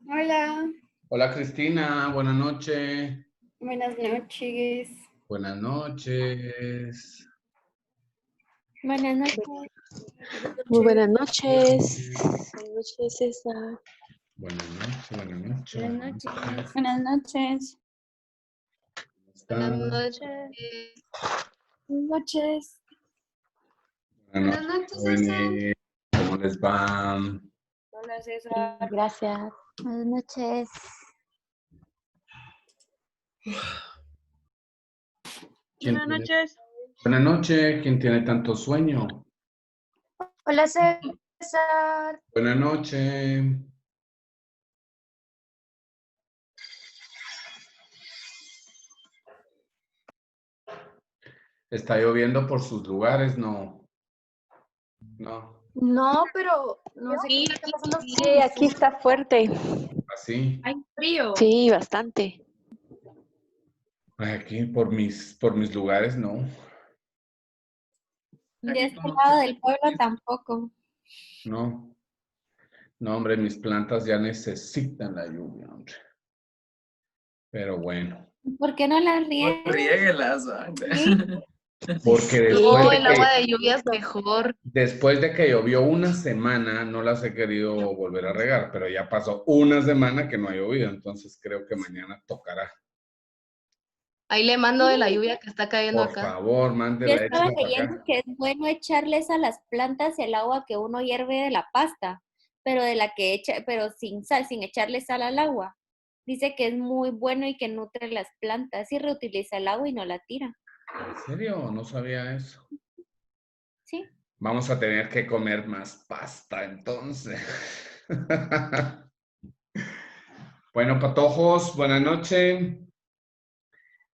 Hola, Hola Cristina, buenas noches. buenas noches. Buenas noches. Buenas noches. Muy buenas noches. Buenas Buenas noches, César. noches, buenas noches, Buenas buenas noches. noches. Buenas noches. ¿Cómo Buenas están? noches. Buenas noches. Buenas Buenas noches, noches, César. jóvenes. ¿Cómo les va? Hola, Bien, César. gracias. Buenas noches. ¿Quién Buenas tiene... noches. Buenas noches, ¿quién tiene tanto sueño? Hola, César. Buenas noches. ¿Está lloviendo por sus lugares? No. No. No, pero no sé qué Sí, está pasando. sí, aquí está fuerte. Así. Hay frío. Sí, bastante. Aquí por mis lugares, no. De este lado del pueblo tampoco. No. No, hombre, mis plantas ya necesitan la lluvia, hombre. Pero bueno. ¿Por qué no las riegas? Riéguelas, Sí. Porque No, después de el agua que, de lluvia es mejor. después de que llovió una semana, no las he querido volver a regar, pero ya pasó una semana que no ha llovido, entonces creo que mañana tocará. Ahí le mando de la lluvia que está cayendo Por acá. favor, Yo mándela, estaba échela para leyendo acá. que es bueno echarles a las plantas el agua que uno hierve de la pasta, pero de la que echa, pero sin sal, sin echarle sal al agua. Dice que es muy bueno y que nutre las plantas y reutiliza el agua y no la tira. ¿En serio? No sabía eso. ¿Sí? Vamos a tener que comer más pasta entonces. Bueno, patojos, buenas noches.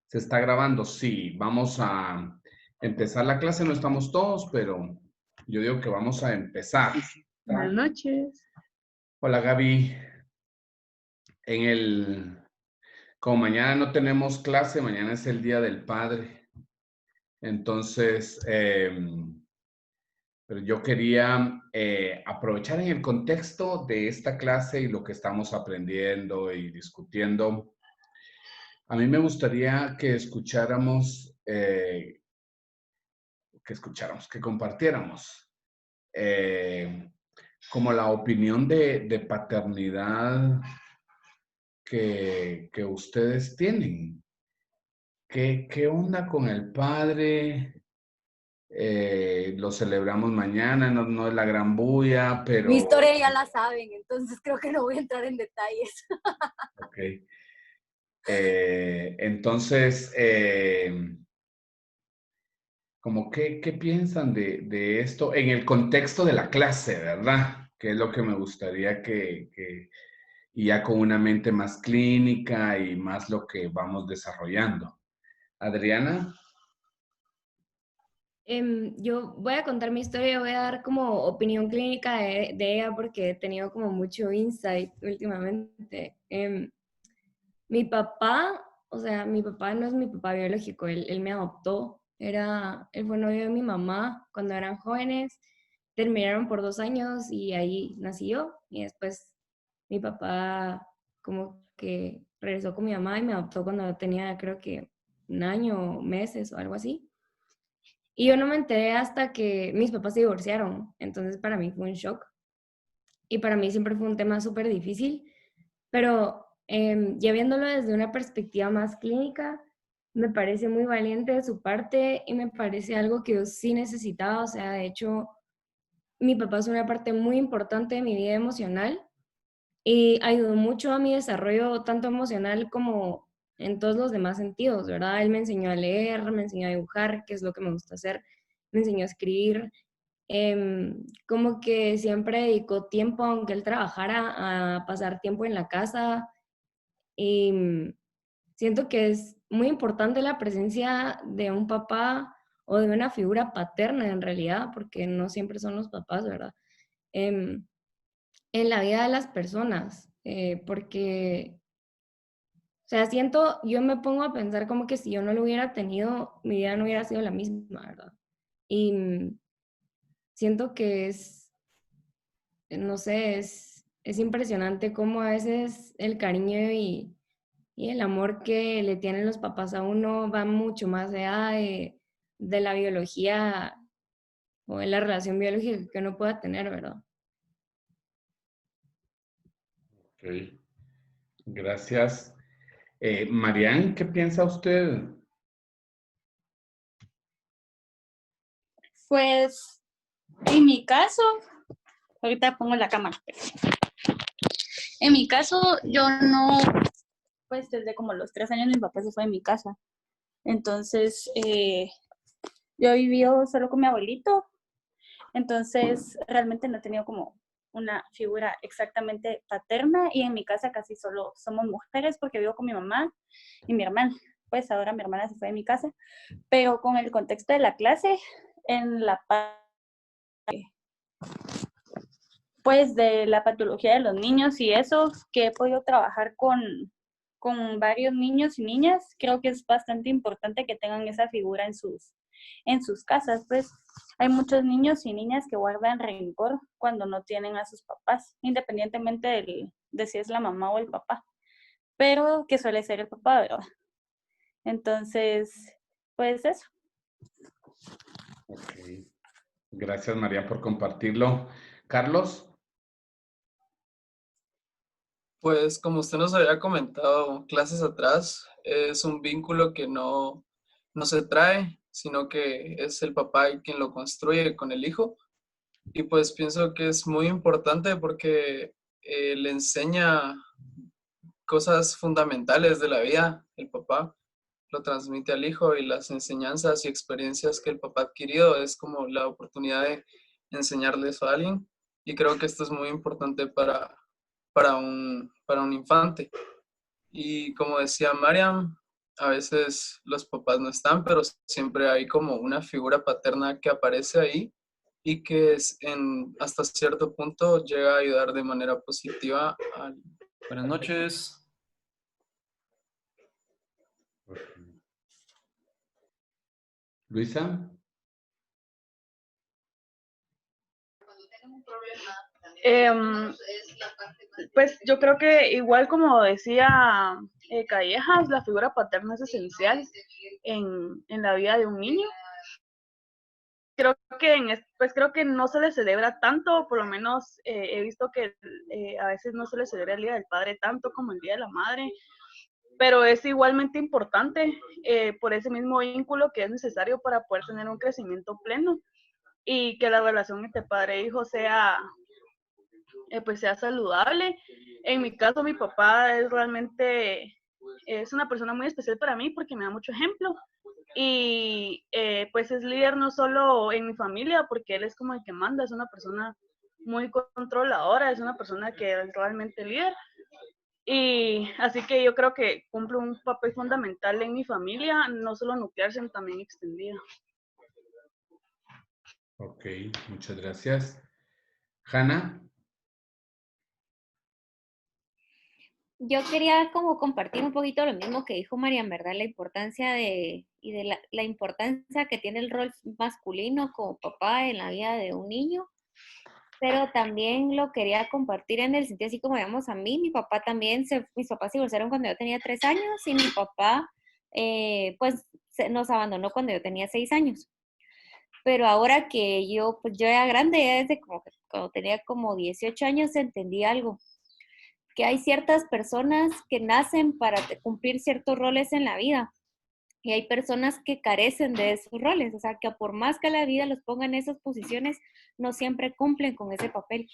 ¿Se está grabando? Sí, vamos a empezar la clase. No estamos todos, pero yo digo que vamos a empezar. Buenas noches. Hola Gaby. Como mañana no tenemos clase, mañana es el Día del Padre. Entonces, pero yo quería aprovechar en el contexto de esta clase y lo que estamos aprendiendo y discutiendo. A mí me gustaría que que compartiéramos como la opinión de paternidad que ustedes tienen. ¿Qué onda con el padre? Lo celebramos mañana, no es la gran bulla, Mi pero historia ya la saben, entonces creo que no voy a entrar en detalles. ok. Entonces, como qué piensan de esto en el contexto de la clase, ¿verdad? Que es lo que me gustaría y ya con una mente más clínica y más lo que vamos desarrollando. Adriana, Yo voy a contar mi historia, voy a dar como opinión clínica de ella porque he tenido como mucho insight últimamente. Mi papá, o sea, mi papá no es mi papá biológico, él me adoptó, él fue novio de mi mamá cuando eran jóvenes, terminaron por 2 años y ahí nací yo y después mi papá como que regresó con mi mamá y me adoptó cuando tenía creo que 1 año, meses o algo así. Y yo no me enteré hasta que mis papás se divorciaron, entonces para mí fue un shock y para mí siempre fue un tema súper difícil, pero ya viéndolo desde una perspectiva más clínica, me parece muy valiente de su parte y me parece algo que yo sí necesitaba, o sea, de hecho, mi papá es una parte muy importante de mi vida emocional y ayudó mucho a mi desarrollo, tanto emocional como en todos los demás sentidos, ¿verdad? Él me enseñó a leer, me enseñó a dibujar, que es lo que me gusta hacer, me enseñó a escribir, como que siempre dedicó tiempo, aunque él trabajara, a pasar tiempo en la casa y siento que es muy importante la presencia de un papá o de una figura paterna en realidad, porque no siempre son los papás, ¿verdad? Em, en la vida de las personas, porque, o sea, yo me pongo a pensar como que si yo no lo hubiera tenido, mi vida no hubiera sido la misma, ¿verdad? Y siento que no sé, es impresionante cómo a veces el cariño y el amor que le tienen los papás a uno va mucho más allá de la biología o de la relación biológica que uno pueda tener, ¿verdad? Ok, gracias. Marian, ¿qué piensa usted? Pues en mi caso, ahorita pongo la cámara. En mi caso, yo no, pues desde como los 3 años mi papá se fue de mi casa. Entonces, yo he vivido solo con mi abuelito. Entonces, realmente no he tenido como una figura exactamente paterna y en mi casa casi solo somos mujeres porque vivo con mi mamá y mi hermana. Pues ahora mi hermana se fue de mi casa, pero con el contexto de la clase, en la pues de la patología de los niños y eso, que he podido trabajar con varios niños y niñas, creo que es bastante importante que tengan esa figura en sus casas, pues hay muchos niños y niñas que guardan rencor cuando no tienen a sus papás, independientemente de si es la mamá o el papá, pero que suele ser el papá, ¿verdad? Entonces, pues eso. Ok, gracias María por compartirlo. Carlos. Pues como usted nos había comentado clases atrás, es un vínculo que no se trae, sino que es el papá quien lo construye con el hijo. Y pues pienso que es muy importante porque le enseña cosas fundamentales de la vida, el papá lo transmite al hijo y las enseñanzas y experiencias que el papá ha adquirido es como la oportunidad de enseñarle eso a alguien. Y creo que esto es muy importante para un infante. Y como decía Mariam, a veces los papás no están, pero siempre hay como una figura paterna que aparece ahí y que hasta cierto punto llega a ayudar de manera positiva al... Buenas noches. Luisa. Pues yo creo que igual como decía Callejas, la figura paterna es esencial en la vida de un niño. Creo que no se le celebra tanto, por lo menos he visto que a veces no se le celebra el Día del Padre tanto como el Día de la Madre, pero es igualmente importante por ese mismo vínculo que es necesario para poder tener un crecimiento pleno y que la relación entre padre e hijo sea pues sea saludable. En mi caso, mi papá es una persona muy especial para mí porque me da mucho ejemplo y pues es líder no solo en mi familia porque él es como el que manda, es una persona muy controladora, es una persona que es realmente líder y así que yo creo que cumple un papel fundamental en mi familia, no solo nuclear, sino también extendida. Ok, muchas gracias. Hanna. Yo quería como compartir un poquito lo mismo que dijo María, en verdad, la importancia la importancia que tiene el rol masculino como papá en la vida de un niño, pero también lo quería compartir en el sentido así como digamos a mí, mi papá también, mis papás se divorciaron cuando yo tenía 3 años y mi papá pues nos abandonó cuando yo tenía 6 años. Pero ahora que pues yo era grande, ya desde como cuando tenía como 18 años entendí algo, que hay ciertas personas que nacen para cumplir ciertos roles en la vida y hay personas que carecen de esos roles, o sea, que por más que la vida los ponga en esas posiciones, no siempre cumplen con ese papel.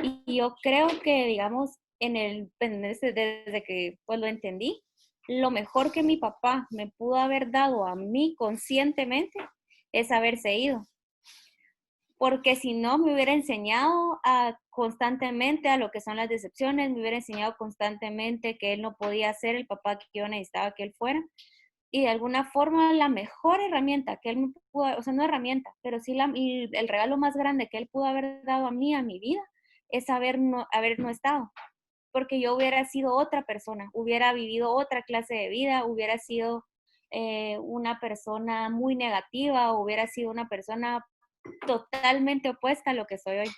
Y yo creo que, digamos, desde que pues lo entendí, lo mejor que mi papá me pudo haber dado a mí conscientemente es haberse ido. Porque si no, me hubiera enseñado constantemente a lo que son las decepciones, me hubiera enseñado constantemente que él no podía ser el papá que yo necesitaba que él fuera. Y de alguna forma, la mejor herramienta que él me pudo, o sea, no herramienta, pero sí el regalo más grande que él pudo haber dado a mí, a mi vida, es haber no estado. Porque yo hubiera sido otra persona, hubiera vivido otra clase de vida, hubiera sido una persona muy negativa, hubiera sido una persona totalmente opuesta a lo que soy hoy.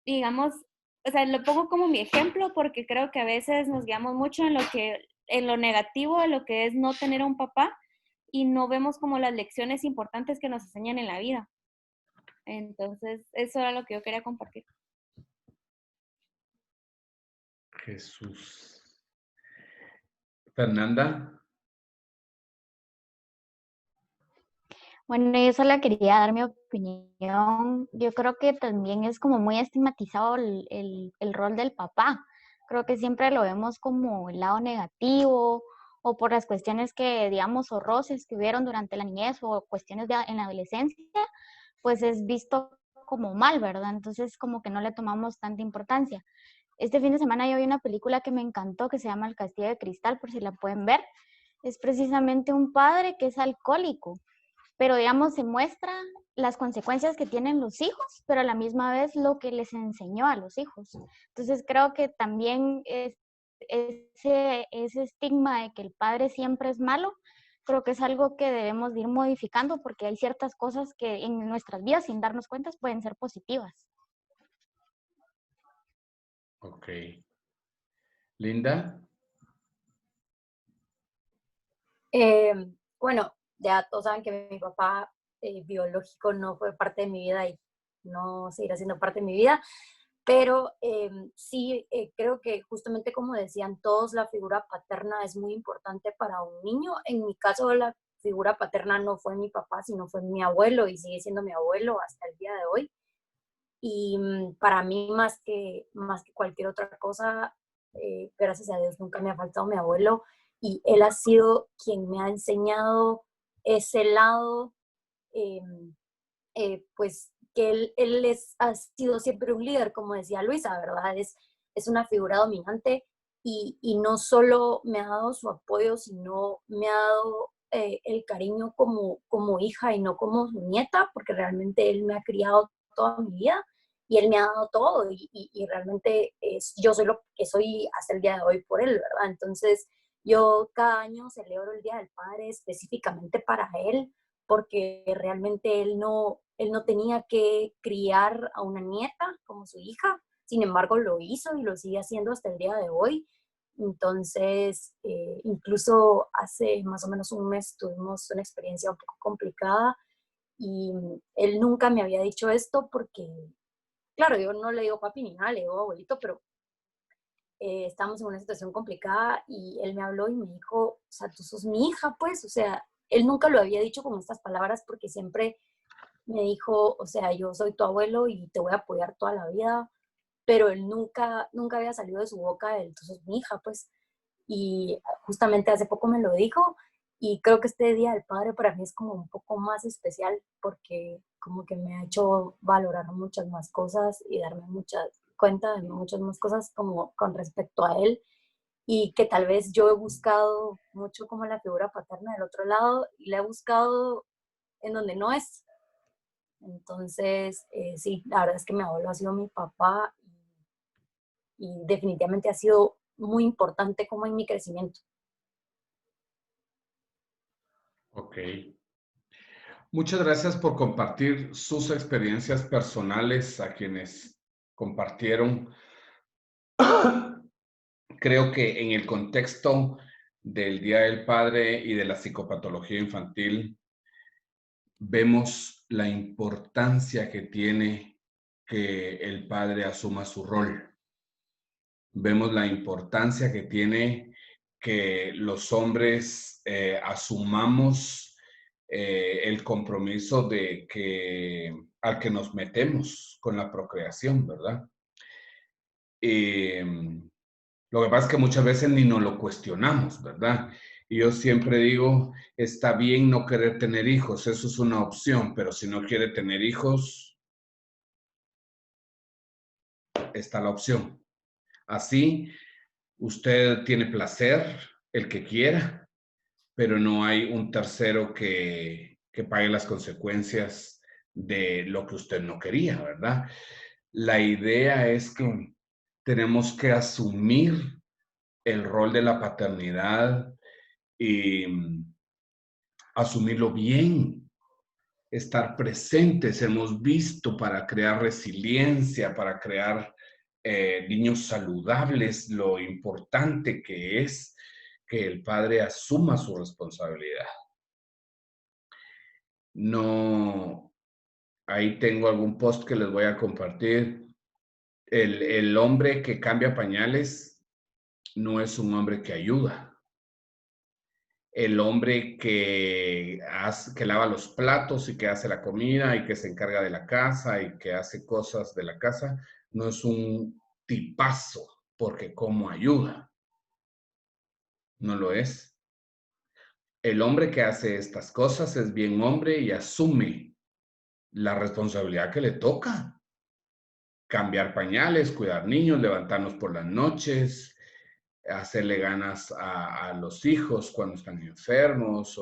Digamos, o sea, lo pongo como mi ejemplo porque creo que a veces nos guiamos mucho en lo negativo de lo que es no tener a un papá y no vemos como las lecciones importantes que nos enseñan en la vida. Entonces, eso era lo que yo quería compartir. Jesús. Fernanda. Bueno, yo solo quería dar mi opinión. Yo creo que también es como muy estigmatizado el rol del papá. Creo que siempre lo vemos como el lado negativo o por las cuestiones que, digamos, o roces que hubieron durante la niñez o cuestiones en la adolescencia, pues es visto como mal, ¿verdad? Entonces como que no le tomamos tanta importancia. Este fin de semana yo vi una película que me encantó que se llama El Castillo de Cristal, por si la pueden ver. Es precisamente un padre que es alcohólico, pero digamos se muestra las consecuencias que tienen los hijos, pero a la misma vez lo que les enseñó a los hijos. Entonces creo que también ese estigma de que el padre siempre es malo, creo que es algo que debemos de ir modificando porque hay ciertas cosas que en nuestras vidas sin darnos cuenta pueden ser positivas. Ok. Linda. Bueno, ya todos saben que mi papá biológico no fue parte de mi vida y no seguirá siendo parte de mi vida, pero sí creo que justamente como decían todos, la figura paterna es muy importante para un niño. En mi caso, la figura paterna no fue mi papá, sino fue mi abuelo y sigue siendo mi abuelo hasta el día de hoy. Y para mí, más que cualquier otra cosa, gracias a Dios nunca me ha faltado mi abuelo y él ha sido quien me ha enseñado ese lado, pues que ha sido siempre un líder, como decía Luisa, ¿verdad? Es una figura dominante y no solo me ha dado su apoyo, sino me ha dado el cariño como hija y no como su nieta, porque realmente él me ha criado toda mi vida y él me ha dado todo y realmente yo soy lo que soy hasta el día de hoy por él, ¿verdad? Entonces yo cada año celebro el Día del Padre específicamente para él, porque realmente él no tenía que criar a una nieta como su hija, sin embargo lo hizo y lo sigue haciendo hasta el día de hoy. Entonces, incluso hace más o menos un mes tuvimos una experiencia un poco complicada y él nunca me había dicho esto porque, claro, yo no le digo papi ni nada, le digo abuelito, pero estábamos en una situación complicada y él me habló y me dijo, o sea, tú sos mi hija, pues, o sea, él nunca lo había dicho con estas palabras porque siempre me dijo, o sea, yo soy tu abuelo y te voy a apoyar toda la vida, pero él nunca había salido de su boca el tú sos mi hija, pues, y justamente hace poco me lo dijo y creo que este Día del Padre para mí es como un poco más especial porque como que me ha hecho valorar muchas más cosas y darme cuenta de muchas más cosas como con respecto a él y que tal vez yo he buscado mucho como la figura paterna del otro lado y la he buscado en donde no es. Entonces, sí, la verdad es que mi abuelo ha sido mi papá y definitivamente ha sido muy importante como en mi crecimiento. Ok. Muchas gracias por compartir sus experiencias personales a quienes compartieron. Creo que en el contexto del Día del Padre y de la psicopatología infantil, vemos la importancia que tiene que el padre asuma su rol. Vemos la importancia que tiene que los hombres asumamos el compromiso al que nos metemos con la procreación, ¿verdad? Lo que pasa es que muchas veces ni nos lo cuestionamos, ¿verdad? Y yo siempre digo, está bien no querer tener hijos, eso es una opción, pero si no quiere tener hijos, está la opción. Así, usted tiene placer, el que quiera, pero no hay un tercero que pague las consecuencias de lo que usted no quería, ¿verdad? La idea es que tenemos que asumir el rol de la paternidad y asumirlo bien, estar presentes. Hemos visto para crear resiliencia, para crear niños saludables, lo importante que es que el padre asuma su responsabilidad. No, ahí tengo algún post que les voy a compartir. El hombre que cambia pañales no es un hombre que ayuda. El hombre que lava los platos y que hace la comida y que se encarga de la casa y que hace cosas de la casa, no es un tipazo porque como ayuda. No lo es. El hombre que hace estas cosas es bien hombre y asume la responsabilidad que le toca. Cambiar pañales, cuidar niños, levantarnos por las noches, hacerle ganas a los hijos cuando están enfermos.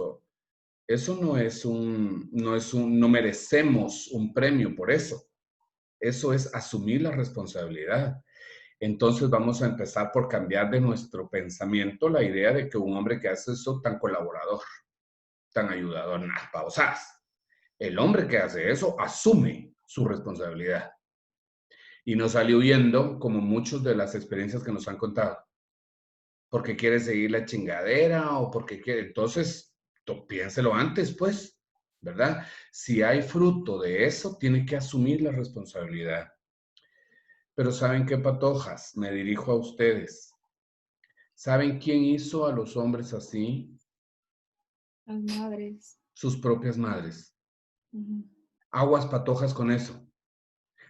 Eso no merecemos un premio por eso. Eso es asumir la responsabilidad. Entonces vamos a empezar por cambiar de nuestro pensamiento la idea de que un hombre que hace eso tan colaborador, tan ayudador, nada, pausas. El hombre que hace eso asume su responsabilidad y no sale huyendo como muchas de las experiencias que nos han contado. Porque quiere seguir la chingadera o porque quiere. Entonces, piénselo antes, pues, ¿verdad? Si hay fruto de eso, tiene que asumir la responsabilidad. Pero ¿saben qué, patojas? Me dirijo a ustedes. ¿Saben quién hizo a los hombres así? Las madres. Sus propias madres. Ujú. Aguas patojas con eso.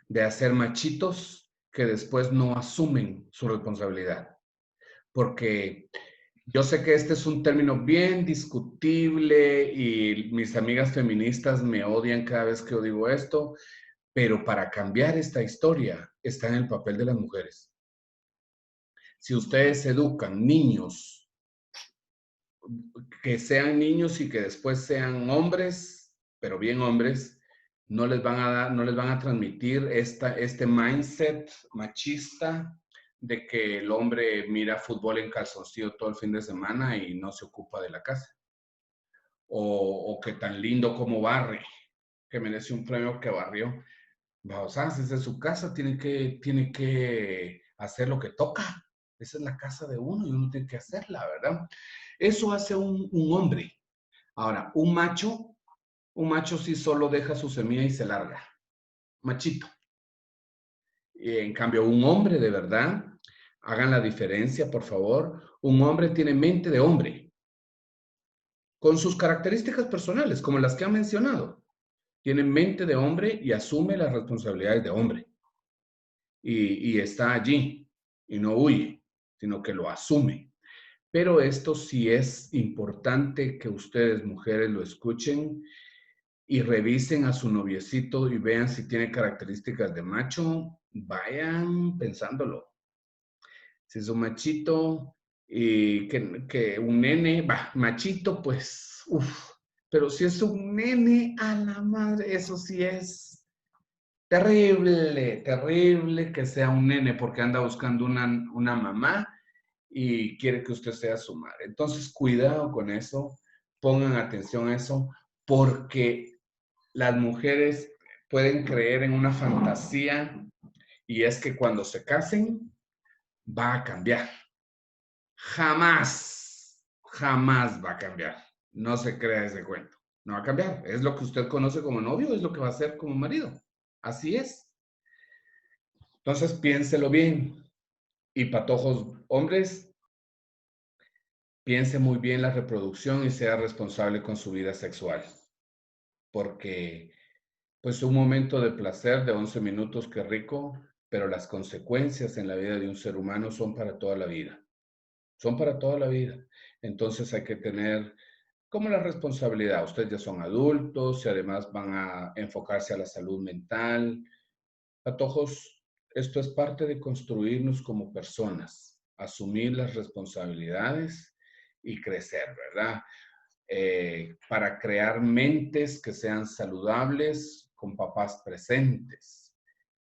De hacer machitos que después no asumen su responsabilidad. Porque yo sé que este es un término bien discutible y mis amigas feministas me odian cada vez que yo digo esto, pero para cambiar esta historia está en el papel de las mujeres. Si ustedes educan niños, que sean niños y que después sean hombres, pero bien hombres, no les van a transmitir este mindset machista de que el hombre mira fútbol en calzoncillo todo el fin de semana y no se ocupa de la casa. O que tan lindo como barre, que merece un premio que barrió. O sea, desde su casa tiene que hacer lo que toca. Esa es la casa de uno y uno tiene que hacerla, ¿verdad? Eso hace un hombre. Ahora, un macho sí solo deja su semilla y se larga. Machito. Y en cambio, un hombre de verdad, hagan la diferencia, por favor. Un hombre tiene mente de hombre, con sus características personales, como las que han mencionado. Tiene mente de hombre y asume las responsabilidades de hombre. Y está allí, y no huye, sino que lo asume. Pero esto sí es importante que ustedes, mujeres, lo escuchen y revisen a su noviecito y vean si tiene características de macho. Vayan pensándolo. Si es un machito y que un nene, machito, pues, pero si es un nene, a la madre, eso sí es terrible, terrible que sea un nene porque anda buscando una mamá y quiere que usted sea su madre. Entonces, cuidado con eso, pongan atención a eso, porque las mujeres pueden creer en una fantasía y es que cuando se casen va a cambiar. Jamás va a cambiar. No se crea ese cuento. No va a cambiar. Es lo que usted conoce como novio, es lo que va a hacer como marido. Así es. Entonces, piénselo bien. Y patojos hombres, piense muy bien la reproducción y sea responsable con su vida sexual. Porque, pues, un momento de placer de 11 minutos, qué rico, pero las consecuencias en la vida de un ser humano son para toda la vida. Son para toda la vida. Entonces hay que tener como la responsabilidad. Ustedes ya son adultos y además van a enfocarse a la salud mental. Patojos, esto es parte de construirnos como personas, asumir las responsabilidades y crecer, ¿verdad? Para crear mentes que sean saludables con papás presentes.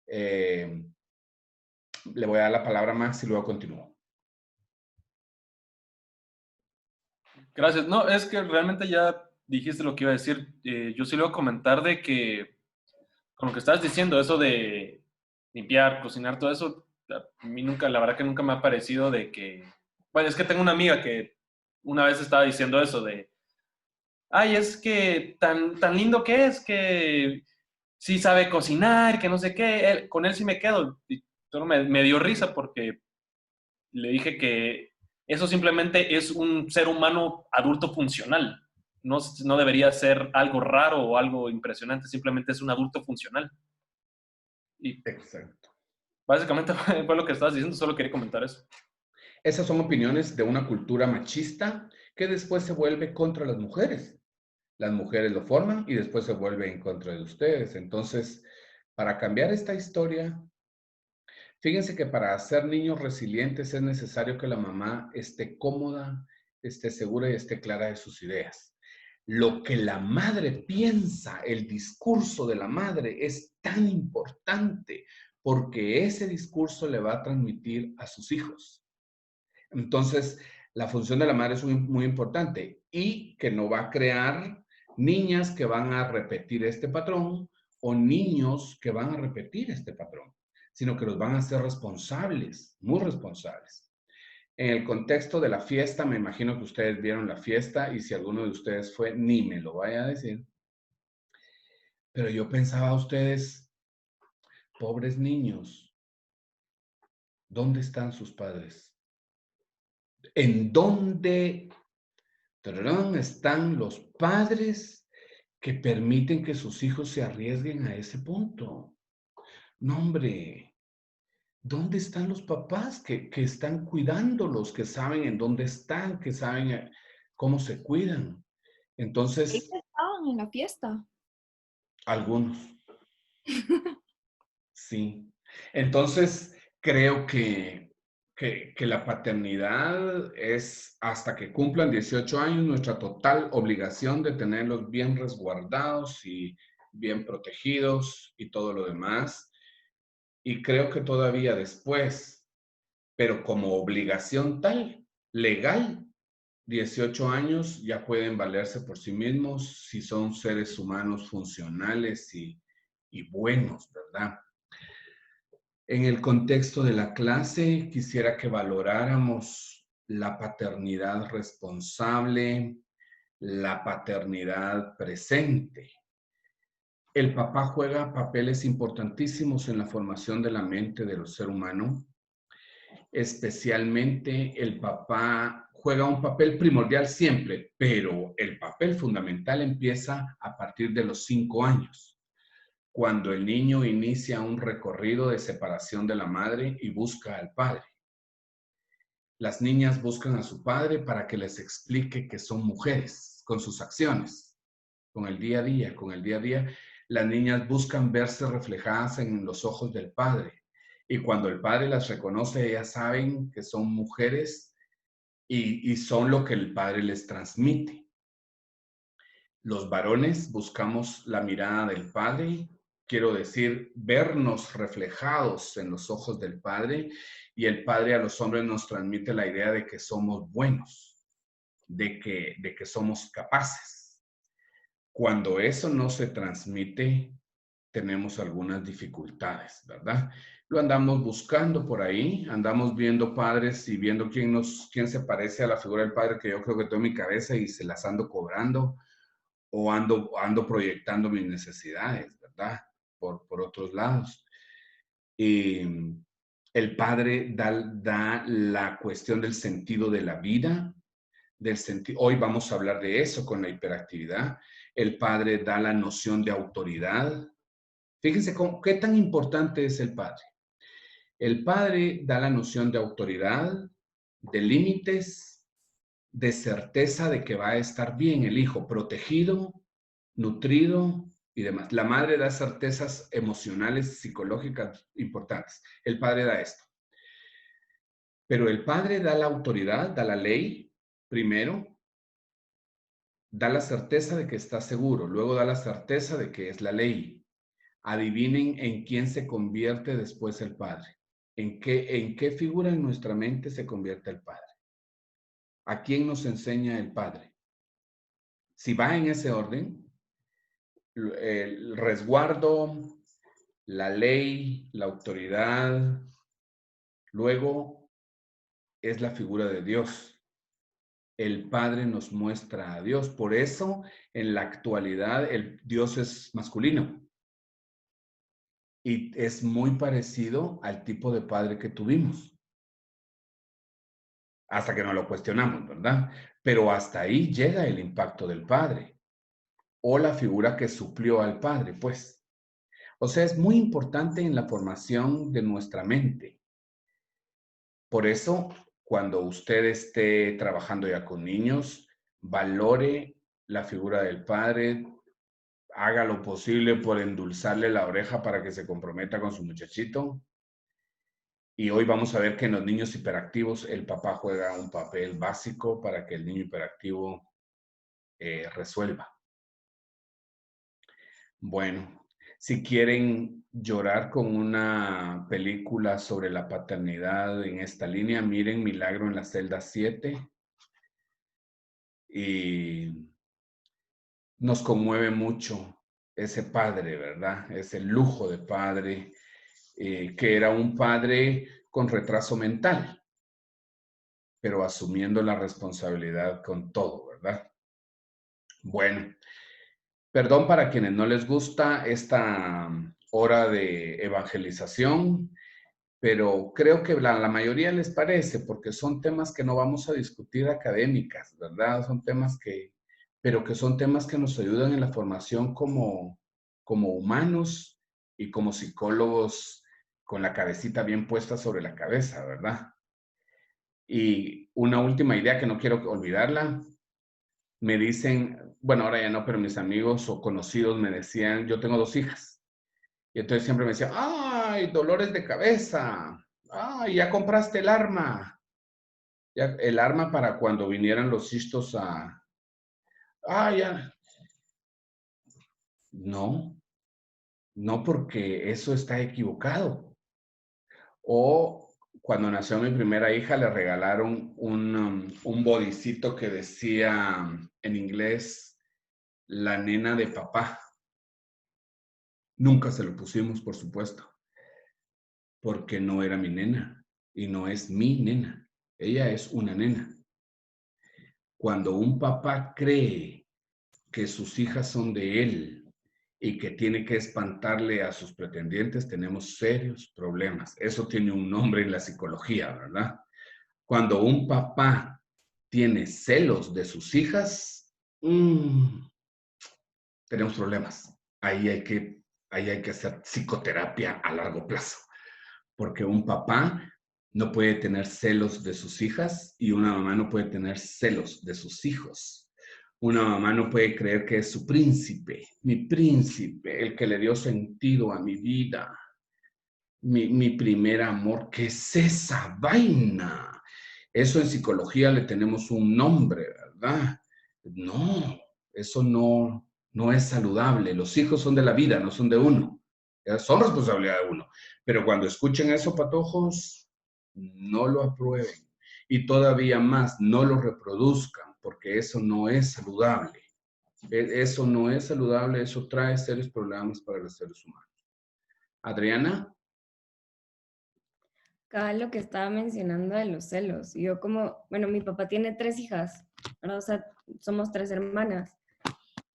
Le voy a dar la palabra a Max y luego continúo. Gracias. No, es que realmente ya dijiste lo que iba a decir. Yo sí le voy a comentar de que, con lo que estabas diciendo, eso de limpiar, cocinar, todo eso, a mí nunca, la verdad que nunca me ha parecido de que, bueno, es que tengo una amiga que una vez estaba diciendo eso de, ay, es que tan lindo que es, que sí sabe cocinar, que no sé qué, con él sí me quedo. Y solo me dio risa porque le dije que eso simplemente es un ser humano adulto funcional. No debería ser algo raro o algo impresionante, simplemente es un adulto funcional. Y Exacto. básicamente fue lo que estabas diciendo, solo quería comentar eso. Esas son opiniones de una cultura machista que después se vuelve contra las mujeres. Las mujeres lo forman y después se vuelve en contra de ustedes. Entonces, para cambiar esta historia, fíjense que para hacer niños resilientes es necesario que la mamá esté cómoda, esté segura y esté clara de sus ideas. Lo que la madre piensa, el discurso de la madre es tan importante porque ese discurso le va a transmitir a sus hijos. Entonces, la función de la madre es muy importante y que no va a crear niñas que van a repetir este patrón o niños que van a repetir este patrón, sino que los van a hacer responsables, muy responsables. En el contexto de la fiesta, me imagino que ustedes vieron la fiesta y si alguno de ustedes fue, ni me lo vaya a decir. Pero yo pensaba, ustedes, pobres niños, ¿dónde están sus padres? ¿En dónde están los padres que permiten que sus hijos se arriesguen a ese punto? No, hombre, ¿dónde están los papás que están cuidándolos, que saben en dónde están, que saben cómo se cuidan? Entonces, Estaban en la fiesta. algunos, sí. Entonces, creo que la paternidad es hasta que cumplan 18 años nuestra total obligación de tenerlos bien resguardados y bien protegidos y todo lo demás. Y creo que todavía después, pero como obligación tal, legal, 18 años ya pueden valerse por sí mismos si son seres humanos funcionales y buenos, ¿verdad? En el contexto de la clase, quisiera que valoráramos la paternidad responsable, la paternidad presente. El papá juega papeles importantísimos en la formación de la mente del ser humano. Especialmente el papá juega un papel primordial siempre, pero el papel fundamental empieza a partir de los 5 años, cuando el niño inicia un recorrido de separación de la madre y busca al padre. Las niñas buscan a su padre para que les explique que son mujeres con sus acciones, con el día a día, con el día a día. Las niñas buscan verse reflejadas en los ojos del padre. Y cuando el padre las reconoce, ellas saben que son mujeres y son lo que el padre les transmite. Los varones buscamos la mirada del padre, quiero decir, vernos reflejados en los ojos del padre, y el padre a los hombres nos transmite la idea de que somos buenos, de que somos capaces. Cuando eso no se transmite, tenemos algunas dificultades, ¿verdad? Lo andamos buscando por ahí, andamos viendo padres y viendo quién se parece a la figura del padre que yo creo que tengo en mi cabeza y se las ando cobrando o ando proyectando mis necesidades, ¿verdad? Por otros lados. Y el padre da la cuestión del sentido de la vida, hoy vamos a hablar de eso con la hiperactividad. El padre da la noción de autoridad. Fíjense qué tan importante es el padre. El padre da la noción de autoridad, de límites, de certeza de que va a estar bien el hijo, protegido, nutrido y demás. La madre da certezas emocionales, psicológicas importantes. El padre da esto. Pero el padre da la autoridad, da la ley, primero, da la certeza de que está seguro, luego da la certeza de que es la ley. Adivinen en quién se convierte después el padre. ¿En qué figura en nuestra mente se convierte el padre? ¿A quién nos enseña el padre? Si va en ese orden, el resguardo, la ley, la autoridad, Luego es la figura de Dios. El Padre nos muestra a Dios. Por eso, en la actualidad, el Dios es masculino. Y es muy parecido al tipo de padre que tuvimos. Hasta que no lo cuestionamos, ¿verdad? Pero hasta ahí llega el impacto del Padre. O la figura que suplió al Padre, pues. O sea, es muy importante en la formación de nuestra mente. Por eso, cuando usted esté trabajando ya con niños, valore la figura del padre, haga lo posible por endulzarle la oreja para que se comprometa con su muchachito. Y hoy vamos a ver que en los niños hiperactivos el papá juega un papel básico para que el niño hiperactivo resuelva. Bueno, si quieren llorar con una película sobre la paternidad en esta línea, miren Milagro en la celda 7. Y nos conmueve mucho ese padre, ¿verdad? Ese lujo de padre, que era un padre con retraso mental, pero asumiendo la responsabilidad con todo, ¿verdad? Bueno, perdón para quienes no les gusta esta hora de evangelización, pero creo que la mayoría les parece, porque son temas que no vamos a discutir académicas, ¿verdad? Son temas pero que son temas que nos ayudan en la formación como humanos y como psicólogos con la cabecita bien puesta sobre la cabeza, ¿verdad? Y una última idea que no quiero olvidarla, me dicen, bueno, ahora ya no, pero mis amigos o conocidos me decían, yo tengo 2 hijas. Y entonces siempre me decían, ¡ay, dolores de cabeza! ¡Ay, ya compraste el arma! Ya, el arma para cuando vinieran los cistos a... ¡Ah, ya! No, no porque eso está equivocado. O cuando nació mi primera hija le regalaron un bodicito que decía en inglés, la nena de papá. Nunca se lo pusimos, por supuesto, porque no era mi nena y no es mi nena. Ella es una nena. Cuando un papá cree que sus hijas son de él y que tiene que espantarle a sus pretendientes, tenemos serios problemas. Eso tiene un nombre en la psicología, ¿verdad? Cuando un papá tiene celos de sus hijas, tenemos problemas. Ahí hay que hacer psicoterapia a largo plazo, porque un papá no puede tener celos de sus hijas y una mamá no puede tener celos de sus hijos. Una mamá no puede creer que es su príncipe, mi príncipe, el que le dio sentido a mi vida, mi primer amor. ¿Qué es esa vaina? Eso en psicología le tenemos un nombre, ¿verdad? No, eso no es saludable. Los hijos son de la vida, no son de uno. Son responsabilidad de uno. Pero cuando escuchen eso, patojos, no lo aprueben. Y todavía más, no lo reproduzcan, porque eso no es saludable. Eso no es saludable, eso trae serios problemas para los seres humanos. Adriana. Acá lo que estaba mencionando de los celos. Yo bueno, mi papá tiene 3 hijas, ¿verdad? O sea, somos 3 hermanas.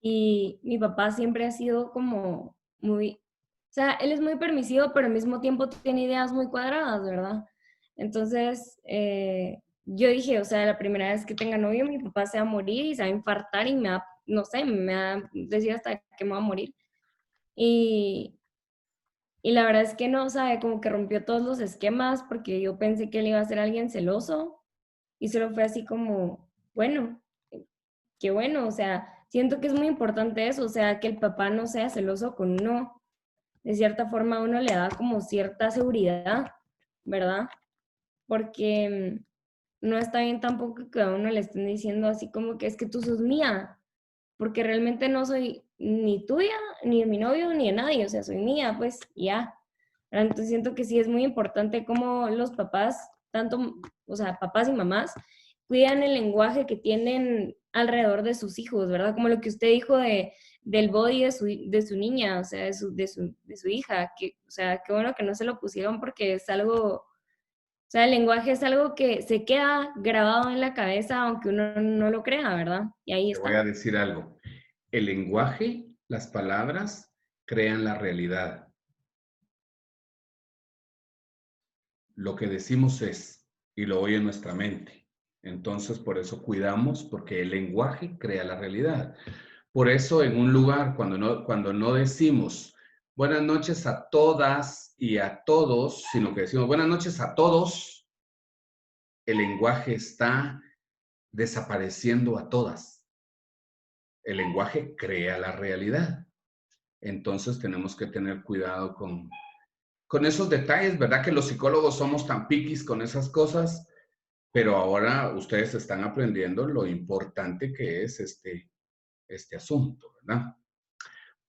Y mi papá siempre ha sido como muy, o sea, él es muy permisivo, pero al mismo tiempo tiene ideas muy cuadradas, ¿verdad? Entonces, yo dije, o sea, la primera vez que tenga novio, mi papá se va a morir y se va a infartar y me va, no sé, me va a decir hasta que me va a morir. Y la verdad es que no, sabe, como que rompió todos los esquemas porque yo pensé que él iba a ser alguien celoso y solo fue así como, bueno, qué bueno, o sea, siento que es muy importante eso, o sea, que el papá no sea celoso con uno. De cierta forma uno le da como cierta seguridad, ¿verdad? Porque no está bien tampoco que a uno le estén diciendo así como que es que tú sos mía, porque realmente no soy ni tuya, ni de mi novio, ni de nadie, o sea, soy mía, pues ya. Entonces siento que sí es muy importante cómo los papás, tanto, o sea, papás y mamás, cuidan el lenguaje que tienen alrededor de sus hijos, ¿verdad? Como lo que usted dijo del body de su niña, o sea, de su hija, que, o sea, qué bueno que no se lo pusieron porque es algo O sea, el lenguaje es algo que se queda grabado en la cabeza aunque uno no lo crea, ¿verdad? Y ahí Te voy a está. decir algo. El lenguaje, las palabras, crean la realidad. Lo que decimos es, y lo oye nuestra mente. Entonces, por eso cuidamos, porque el lenguaje crea la realidad. Por eso, en un lugar, cuando no decimos buenas noches a todas y a todos, sino que decimos buenas noches a todos, el lenguaje está desapareciendo a todas. El lenguaje crea la realidad. Entonces, tenemos que tener cuidado con esos detalles, ¿verdad? Que los psicólogos somos tan piquis con esas cosas, pero ahora ustedes están aprendiendo lo importante que es este asunto, ¿verdad?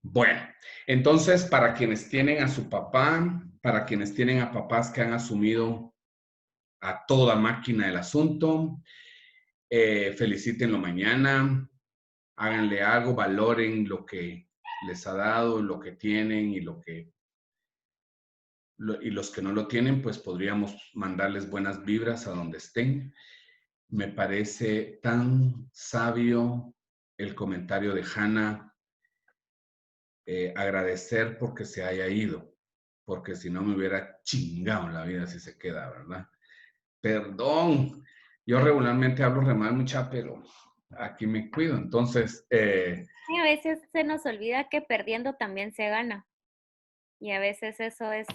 Bueno, entonces, para quienes tienen a su papá, para quienes tienen a papás que han asumido a toda máquina el asunto, felicítenlo mañana, háganle algo, valoren lo que les ha dado, lo que tienen y los que no lo tienen, pues podríamos mandarles buenas vibras a donde estén. Me parece tan sabio el comentario de Hannah, agradecer porque se haya ido, porque si no me hubiera chingado en la vida si se queda, ¿verdad? Perdón, yo regularmente hablo re mal, mucha, pero aquí me cuido, entonces... Y a veces se nos olvida que perdiendo también se gana. Y a veces eso es,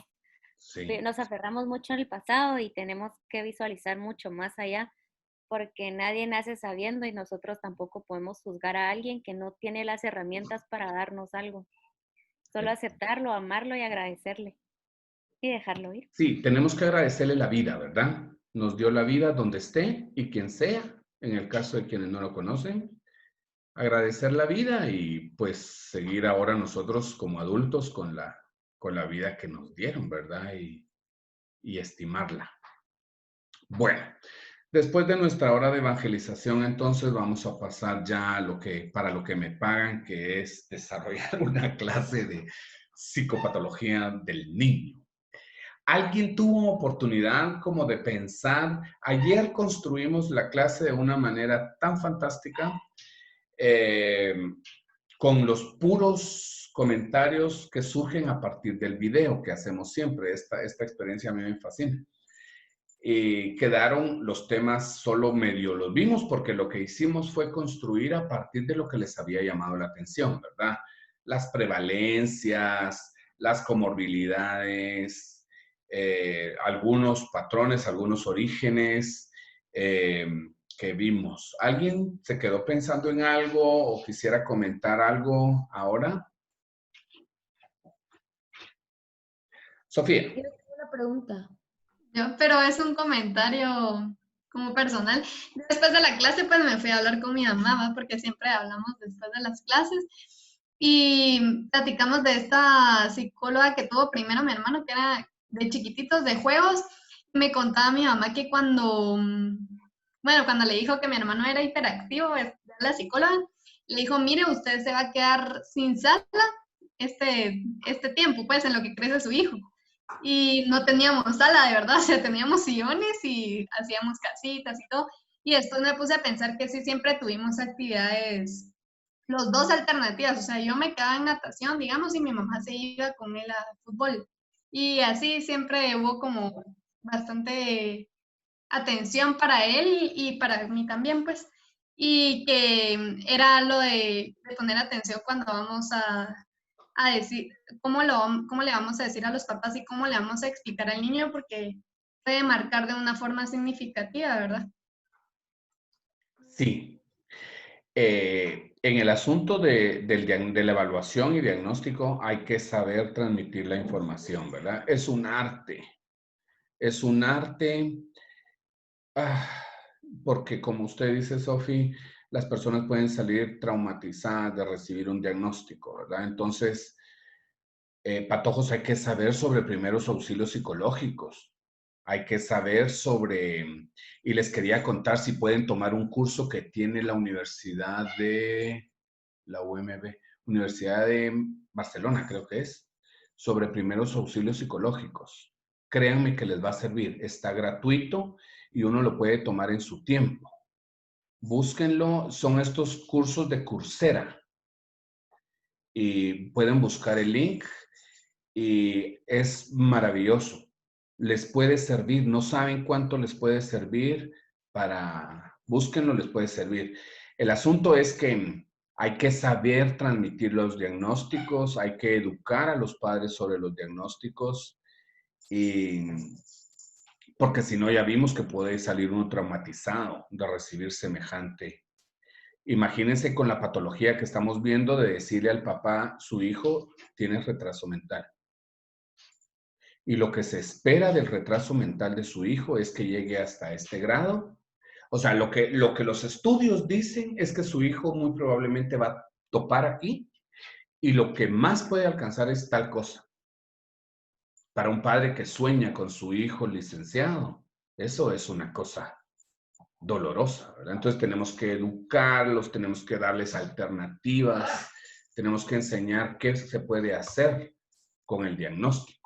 sí. nos aferramos mucho al pasado y tenemos que visualizar mucho más allá, porque nadie nace sabiendo y nosotros tampoco podemos juzgar a alguien que no tiene las herramientas para darnos algo. Solo aceptarlo, amarlo y agradecerle y dejarlo ir. Sí, tenemos que agradecerle la vida, ¿verdad? Nos dio la vida donde esté y quien sea, en el caso de quienes no lo conocen, agradecer la vida y pues seguir ahora nosotros como adultos con la vida que nos dieron, ¿verdad? Y estimarla. Bueno, después de nuestra hora de evangelización, entonces vamos a pasar ya a para lo que me pagan, que es desarrollar una clase de psicopatología del niño. ¿Alguien tuvo oportunidad como de pensar? Ayer construimos la clase de una manera tan fantástica, con los puros comentarios que surgen a partir del video que hacemos siempre. Esta experiencia a mí me fascina. Y quedaron los temas solo medio los vimos porque lo que hicimos fue construir a partir de lo que les había llamado la atención, ¿verdad? Las prevalencias, las comorbilidades, algunos patrones, algunos orígenes que vimos. ¿Alguien se quedó pensando en algo o quisiera comentar algo ahora? Sofía. Yo tengo una pregunta. Pero es un comentario como personal. Después de la clase, pues me fui a hablar con mi mamá, ¿va? Porque siempre hablamos después de las clases. Y platicamos de esta psicóloga que tuvo primero mi hermano, que era de chiquititos, de juegos. Me contaba mi mamá que cuando le dijo que mi hermano era hiperactivo, la psicóloga, le dijo, mire, usted se va a quedar sin sala este tiempo, pues, en lo que crece su hijo. Y no teníamos sala, de verdad, o sea, teníamos sillones y hacíamos casitas y todo. Y después me puse a pensar que sí, siempre tuvimos actividades, los dos alternativas, o sea, yo me quedaba en natación, digamos, y mi mamá se iba con él a fútbol. Y así siempre hubo como bastante atención para él y para mí también, pues. Y que era lo de poner atención cuando vamos a decir, cómo le vamos a decir a los papás y cómo le vamos a explicar al niño, porque puede marcar de una forma significativa, ¿verdad? Sí. En el asunto de la evaluación y diagnóstico hay que saber transmitir la información, ¿verdad? Es un arte. Es un arte, porque como usted dice, Sofi, las personas pueden salir traumatizadas de recibir un diagnóstico, ¿verdad? Entonces, patojos, hay que saber sobre primeros auxilios psicológicos. Hay que saber y les quería contar si pueden tomar un curso que tiene la Universidad de, la UMB, Universidad de Barcelona, creo que es, sobre primeros auxilios psicológicos. créanme que les va a servir. Está gratuito y uno lo puede tomar en su tiempo. Búsquenlo, son estos cursos de Coursera. Y pueden buscar el link y es maravilloso. Les puede servir, no saben cuánto les puede servir búsquenlo, les puede servir. El asunto es que hay que saber transmitir los diagnósticos, hay que educar a los padres sobre los diagnósticos y porque si no ya vimos que puede salir uno traumatizado de recibir semejante. Imagínense con la patología que estamos viendo de decirle al papá, su hijo tiene retraso mental. Y lo que se espera del retraso mental de su hijo es que llegue hasta este grado. O sea, lo que los estudios dicen es que su hijo muy probablemente va a topar aquí y lo que más puede alcanzar es tal cosa. Para un padre que sueña con su hijo licenciado, eso es una cosa dolorosa, ¿verdad? Entonces tenemos que educarlos, tenemos que darles alternativas, tenemos que enseñar qué se puede hacer con el diagnóstico.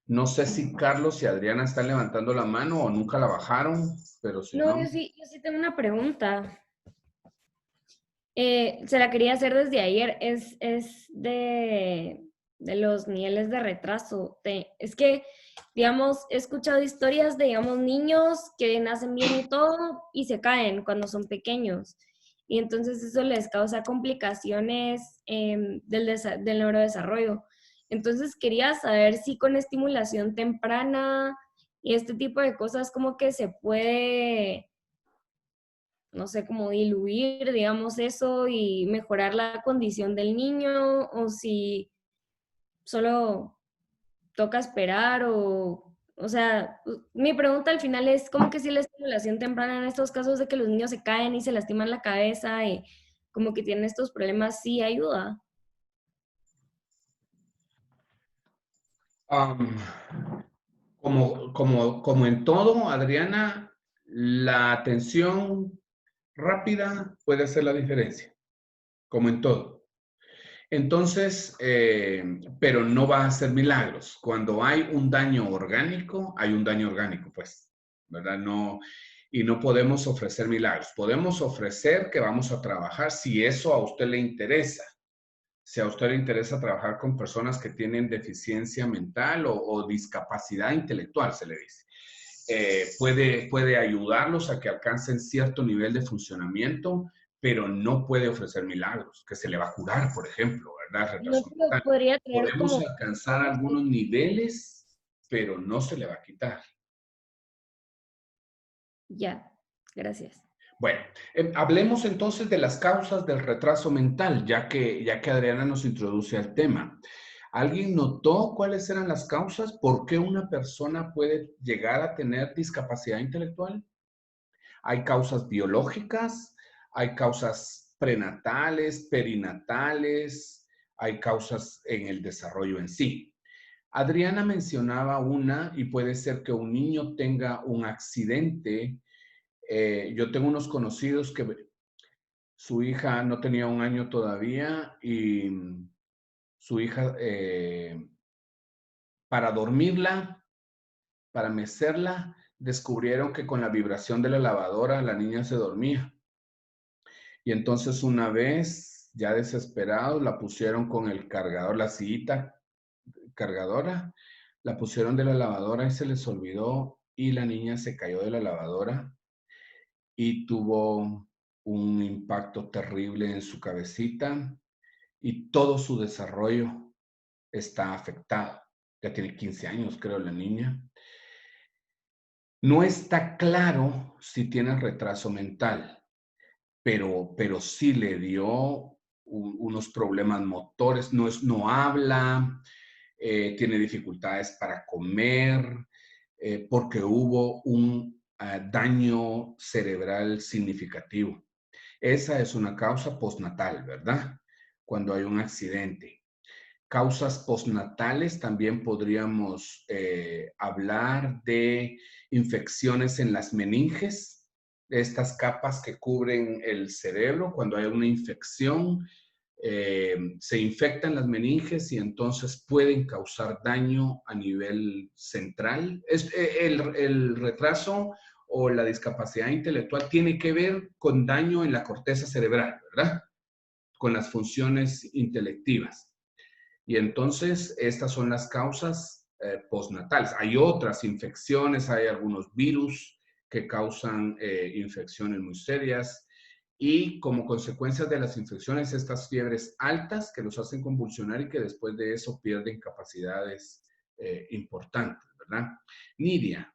No sé si Carlos y Adriana están levantando la mano o nunca la bajaron, pero si no... No, yo sí tengo una pregunta. Se la quería hacer desde ayer. Es de los niveles de retraso. Es que, digamos, he escuchado historias de, digamos, niños que nacen bien y todo y se caen cuando son pequeños. Y entonces eso les causa complicaciones del neurodesarrollo. Entonces quería saber si con estimulación temprana y este tipo de cosas como que se puede, no sé, como diluir, digamos, eso y mejorar la condición del niño, o si solo toca esperar o sea, mi pregunta al final es como que si la estimulación temprana en estos casos de que los niños se caen y se lastiman la cabeza y como que tienen estos problemas, sí ayuda. Como en todo, Adriana, la atención rápida puede hacer la diferencia, como en todo. Entonces, pero no va a hacer milagros. Cuando hay un daño orgánico, hay un daño orgánico, pues, ¿verdad? Y no podemos ofrecer milagros. Podemos ofrecer que vamos a trabajar si eso a usted le interesa. Si a usted le interesa trabajar con personas que tienen deficiencia mental o discapacidad intelectual, se le dice. Puede ayudarlos a que alcancen cierto nivel de funcionamiento, pero no puede ofrecer milagros, que se le va a curar, por ejemplo, ¿verdad? No se lo podría tener Podemos como... alcanzar algunos niveles, pero no se le va a quitar. Ya, gracias. Bueno, hablemos entonces de las causas del retraso mental, ya que Adriana nos introduce al tema. ¿Alguien notó cuáles eran las causas? ¿Por qué una persona puede llegar a tener discapacidad intelectual? Hay causas biológicas, hay causas prenatales, perinatales, hay causas en el desarrollo en sí. Adriana mencionaba una y puede ser que un niño tenga un accidente. Yo tengo unos conocidos que su hija no tenía 1 año todavía y su hija, para dormirla, para mecerla, descubrieron que con la vibración de la lavadora la niña se dormía. Y entonces una vez, ya desesperados, la pusieron con el cargador, la sillita cargadora, la pusieron de la lavadora y se les olvidó y la niña se cayó de la lavadora y tuvo un impacto terrible en su cabecita y todo su desarrollo está afectado. Ya tiene 15 años, creo, la niña. No está claro si tiene retraso mental, pero sí le dio unos problemas motores, no habla, tiene dificultades para comer, porque hubo un daño cerebral significativo. Esa es una causa postnatal, ¿verdad? Cuando hay un accidente. Causas postnatales también podríamos hablar de infecciones en las meninges, estas capas que cubren el cerebro. Cuando hay una infección, se infectan las meninges y entonces pueden causar daño a nivel central. El retraso o la discapacidad intelectual tiene que ver con daño en la corteza cerebral, ¿verdad? Con las funciones intelectivas. Y entonces estas son las causas postnatales. Hay otras infecciones, hay algunos virus que causan infecciones muy serias y como consecuencia de las infecciones estas fiebres altas que los hacen convulsionar y que después de eso pierden capacidades importantes, ¿verdad? Nidia.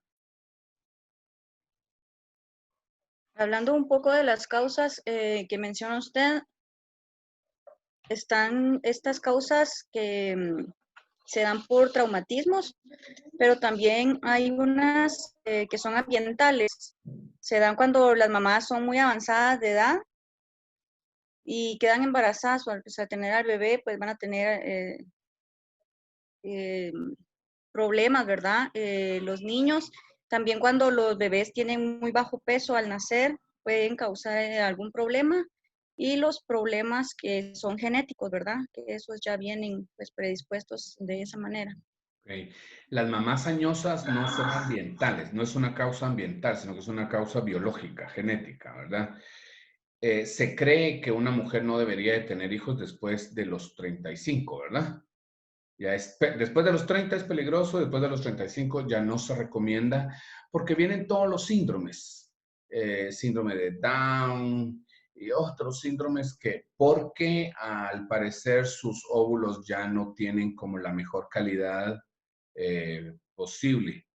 Hablando un poco de las causas que menciona usted, están estas causas que se dan por traumatismos, pero también hay unas que son ambientales. Se dan cuando las mamás son muy avanzadas de edad y quedan embarazadas o al tener al bebé, pues van a tener problemas, ¿verdad? Los niños, también cuando los bebés tienen muy bajo peso al nacer, pueden causar algún problema. Y los problemas que son genéticos, ¿verdad? Que esos ya vienen pues predispuestos de esa manera. Okay. Las mamás añosas no son ambientales, no es una causa ambiental, sino que es una causa biológica, genética, ¿verdad? Se cree que una mujer no debería de tener hijos después de los 35, ¿verdad? Después de los 30 es peligroso, después de los 35 ya no se recomienda, porque vienen todos los síndromes, síndrome de Down y otros síndromes que, porque al parecer sus óvulos ya no tienen como la mejor calidad posible.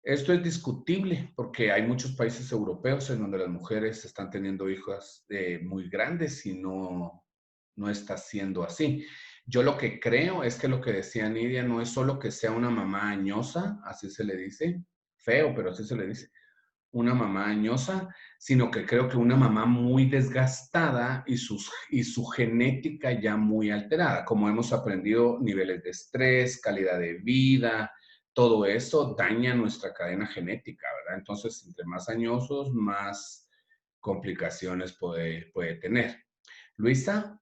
Esto es discutible porque hay muchos países europeos en donde las mujeres están teniendo hijas muy grandes y no está siendo así. Yo lo que creo es que lo que decía Nidia no es solo que sea una mamá añosa, así se le dice, feo, pero así se le dice, una mamá añosa, sino que creo que una mamá muy desgastada y su genética ya muy alterada. Como hemos aprendido, niveles de estrés, calidad de vida, todo eso daña nuestra cadena genética, ¿verdad? Entonces, entre más añosos, más complicaciones puede tener. Luisa.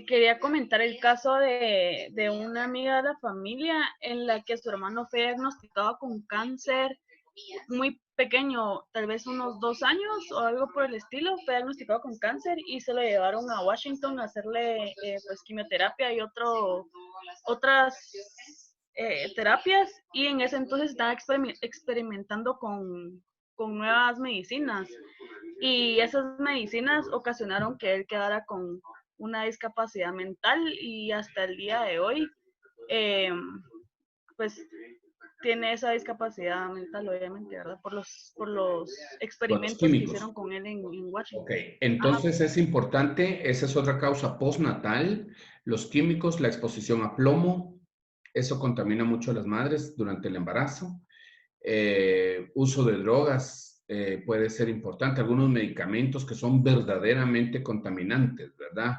Quería comentar el caso de una amiga de la familia en la que su hermano fue diagnosticado con cáncer muy pequeño, tal vez unos 2 años o algo por el estilo, fue diagnosticado con cáncer y se lo llevaron a Washington a hacerle pues quimioterapia y otras terapias, y en ese entonces estaba experimentando con nuevas medicinas y esas medicinas ocasionaron que él quedara con una discapacidad mental y hasta el día de hoy pues tiene esa discapacidad mental, obviamente, ¿verdad? Por los experimentos que hicieron con él en Washington. Ok, entonces es importante, esa es otra causa postnatal, los químicos, la exposición a plomo, eso contamina mucho a las madres durante el embarazo. Uso de drogas puede ser importante, algunos medicamentos que son verdaderamente contaminantes, ¿verdad?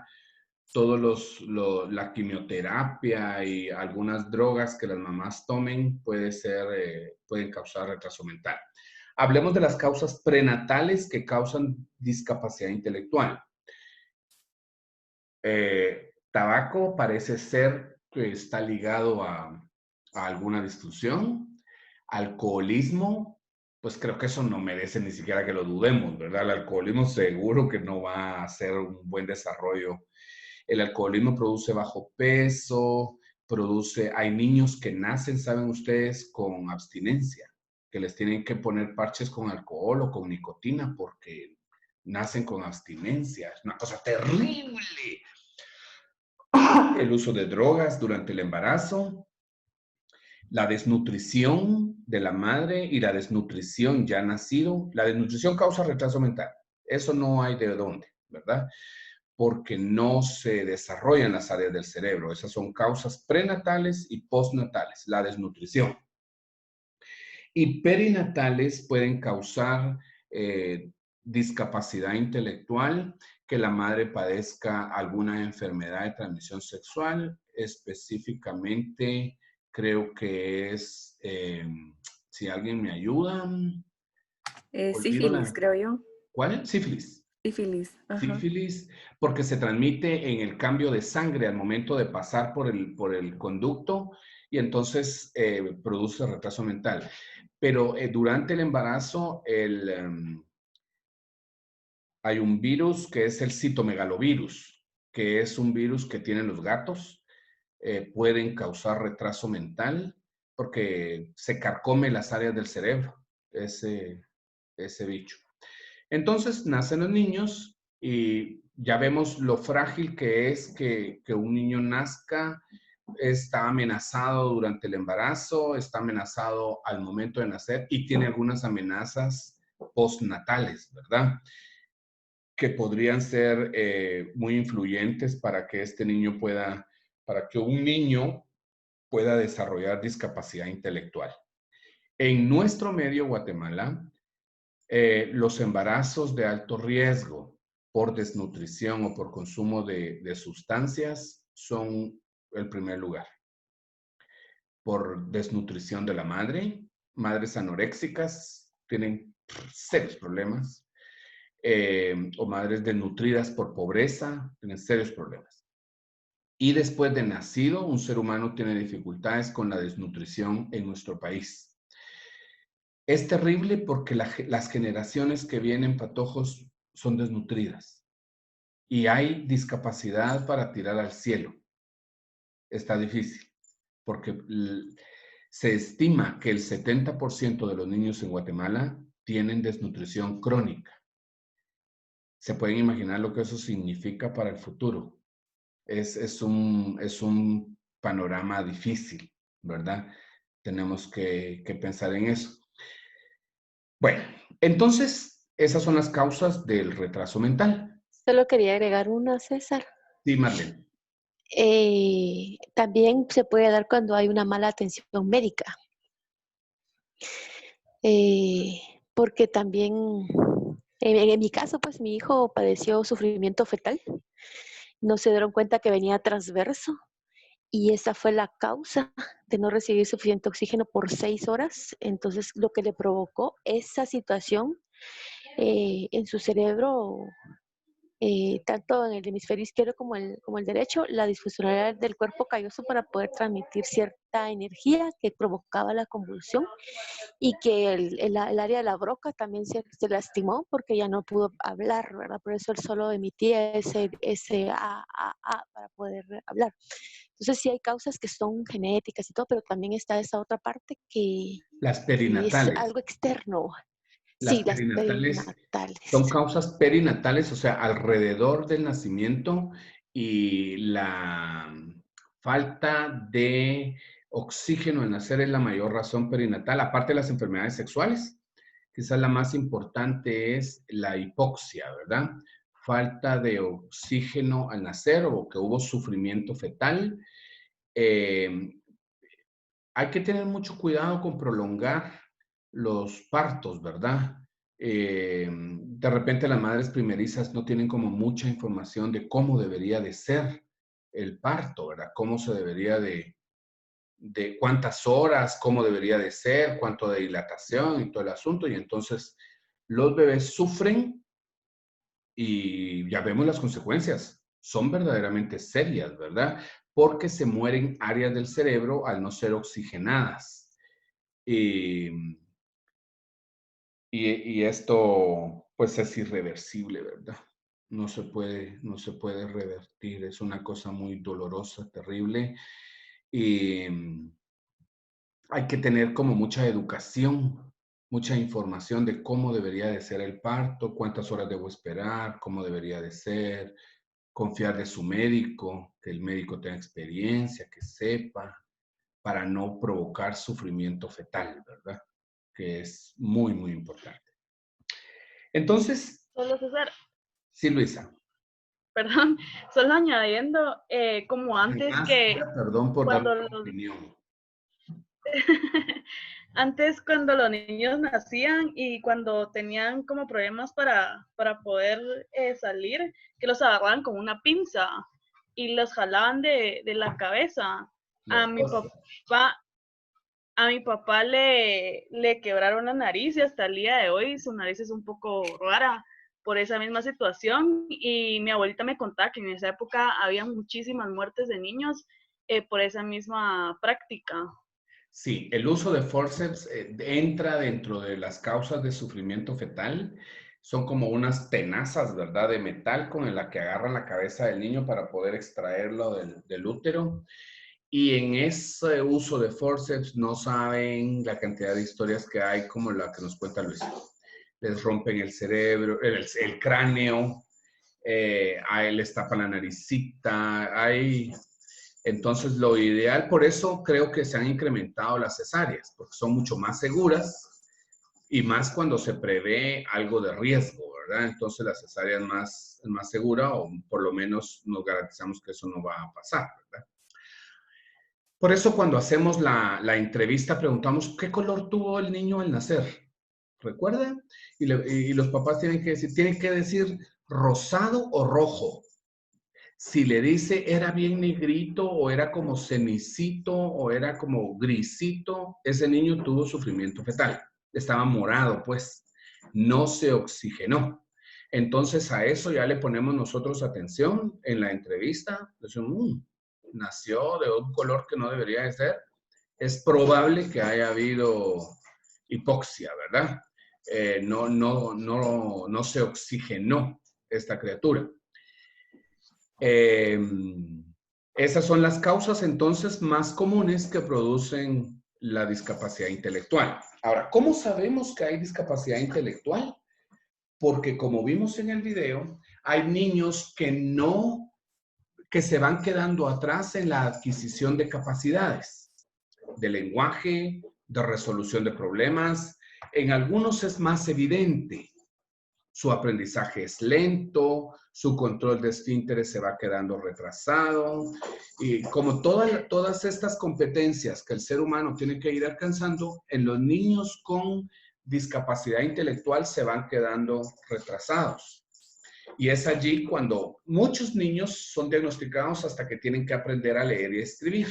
La quimioterapia y algunas drogas que las mamás tomen pueden causar retraso mental. Hablemos de las causas prenatales que causan discapacidad intelectual. Tabaco parece ser que está ligado a alguna disfunción. Alcoholismo, pues creo que eso no merece ni siquiera que lo dudemos, ¿verdad? El alcoholismo seguro que no va a hacer un buen desarrollo. El alcoholismo produce bajo peso, hay niños que nacen, saben ustedes, con abstinencia, que les tienen que poner parches con alcohol o con nicotina porque nacen con abstinencia. Es una cosa terrible. El uso de drogas durante el embarazo, la desnutrición de la madre y la desnutrición ya nacido. La desnutrición causa retraso mental. Eso no hay de dónde, ¿verdad? Porque no se desarrollan las áreas del cerebro. Esas son causas prenatales y postnatales, la desnutrición. Y perinatales pueden causar discapacidad intelectual, que la madre padezca alguna enfermedad de transmisión sexual, específicamente creo que si alguien me ayuda. Sífilis, creo yo. ¿Cuál? Sífilis. Sífilis. Ajá. Sífilis, porque se transmite en el cambio de sangre al momento de pasar por el conducto y entonces produce retraso mental. Pero durante el embarazo hay un virus que es el citomegalovirus, que es un virus que tienen los gatos. Pueden causar retraso mental porque se carcome las áreas del cerebro, ese bicho. Entonces nacen los niños y ya vemos lo frágil que es que un niño nazca. Está amenazado durante el embarazo, está amenazado al momento de nacer y tiene algunas amenazas postnatales, ¿verdad? Que podrían ser muy influyentes para que para que un niño pueda desarrollar discapacidad intelectual. En nuestro medio Guatemala, los embarazos de alto riesgo por desnutrición o por consumo de sustancias son el primer lugar. Por desnutrición de la madre, madres anoréxicas tienen serios problemas, o madres desnutridas por pobreza tienen serios problemas. Y después de nacido, un ser humano tiene dificultades con la desnutrición en nuestro país. Es terrible porque las generaciones que vienen, patojos, son desnutridas. Y hay discapacidad para tirar al cielo. Está difícil, porque se estima que el 70% de los niños en Guatemala tienen desnutrición crónica. Se pueden imaginar lo que eso significa para el futuro. Es un panorama difícil, ¿verdad? Tenemos que pensar en eso. Bueno, entonces, esas son las causas del retraso mental. Solo quería agregar una, César. Sí, Marlene. También se puede dar cuando hay una mala atención médica. Porque también, en mi caso, pues mi hijo padeció sufrimiento fetal. No se dieron cuenta que venía transverso. Y esa fue la causa de no recibir suficiente oxígeno por 6 horas. Entonces, lo que le provocó esa situación en su cerebro, tanto en el hemisferio izquierdo como el derecho, la disfuncionalidad del cuerpo calloso para poder transmitir cierta energía que provocaba la convulsión, y que el área de la broca también se lastimó porque ya no pudo hablar, ¿verdad? Por eso él solo emitía ese para poder hablar. Entonces sí hay causas que son genéticas y todo, pero también está esa otra parte que Las perinatales. es algo externo. Las Sí, perinatales las perinatales. son causas perinatales, o sea, alrededor del nacimiento, y la falta de oxígeno al nacer es la mayor razón perinatal, aparte de las enfermedades sexuales. Quizás la más importante es la hipoxia, ¿verdad? Falta de oxígeno al nacer o que hubo sufrimiento fetal. Hay que tener mucho cuidado con prolongar los partos, ¿verdad? De repente las madres primerizas no tienen como mucha información de cómo debería de ser el parto, ¿verdad? Cómo se debería de cuántas horas, cómo debería de ser, cuánto de dilatación y todo el asunto. Y entonces los bebés sufren y ya vemos las consecuencias. Son verdaderamente serias, ¿verdad? Porque se mueren áreas del cerebro al no ser oxigenadas. Y esto, pues, es irreversible, ¿verdad? No se puede revertir. Es una cosa muy dolorosa, terrible. Y hay que tener como mucha educación, mucha información de cómo debería de ser el parto, cuántas horas debo esperar, cómo debería de ser, confiar de su médico, que el médico tenga experiencia, que sepa, para no provocar sufrimiento fetal, ¿verdad? Que es muy, muy importante. Entonces, Solo César, sí, Luisa. perdón, solo añadiendo, como antes que Perdón por dar cuando mi opinión. Antes, cuando los niños nacían y cuando tenían como problemas para poder salir, que los agarraban con una pinza y los jalaban de la cabeza. A mi papá le quebraron la nariz y hasta el día de hoy su nariz es un poco rara por esa misma situación, y mi abuelita me contaba que en esa época había muchísimas muertes de niños por esa misma práctica. Sí, el uso de forceps entra dentro de las causas de sufrimiento fetal. Son como unas tenazas, ¿verdad?, de metal con la que agarran la cabeza del niño para poder extraerlo del útero. Y en ese uso de forceps no saben la cantidad de historias que hay como la que nos cuenta Luis. Les rompen el cerebro, el cráneo, les tapan la naricita, entonces lo ideal, por eso creo que se han incrementado las cesáreas, porque son mucho más seguras y más cuando se prevé algo de riesgo, ¿verdad? Entonces la cesárea es más segura, o por lo menos nos garantizamos que eso no va a pasar, ¿verdad? Por eso cuando hacemos la entrevista preguntamos, ¿qué color tuvo el niño al nacer? ¿Recuerda? Y los papás tienen que decir rosado o rojo. Si le dice era bien negrito o era como cenicito o era como grisito, ese niño tuvo sufrimiento fetal. Estaba morado, pues. No se oxigenó. Entonces a eso ya le ponemos nosotros atención en la entrevista. Decimos, nació de un color que no debería de ser. Es probable que haya habido hipoxia, ¿verdad? No se oxigenó esta criatura. Esas son las causas entonces más comunes que producen la discapacidad intelectual. Ahora, ¿cómo sabemos que hay discapacidad intelectual? Porque como vimos en el video, hay niños que se van quedando atrás en la adquisición de capacidades, de lenguaje, de resolución de problemas. En algunos es más evidente. Su aprendizaje es lento, su control de esfínteres se va quedando retrasado, y como todas estas competencias que el ser humano tiene que ir alcanzando, en los niños con discapacidad intelectual se van quedando retrasados. Y es allí cuando muchos niños son diagnosticados hasta que tienen que aprender a leer y escribir,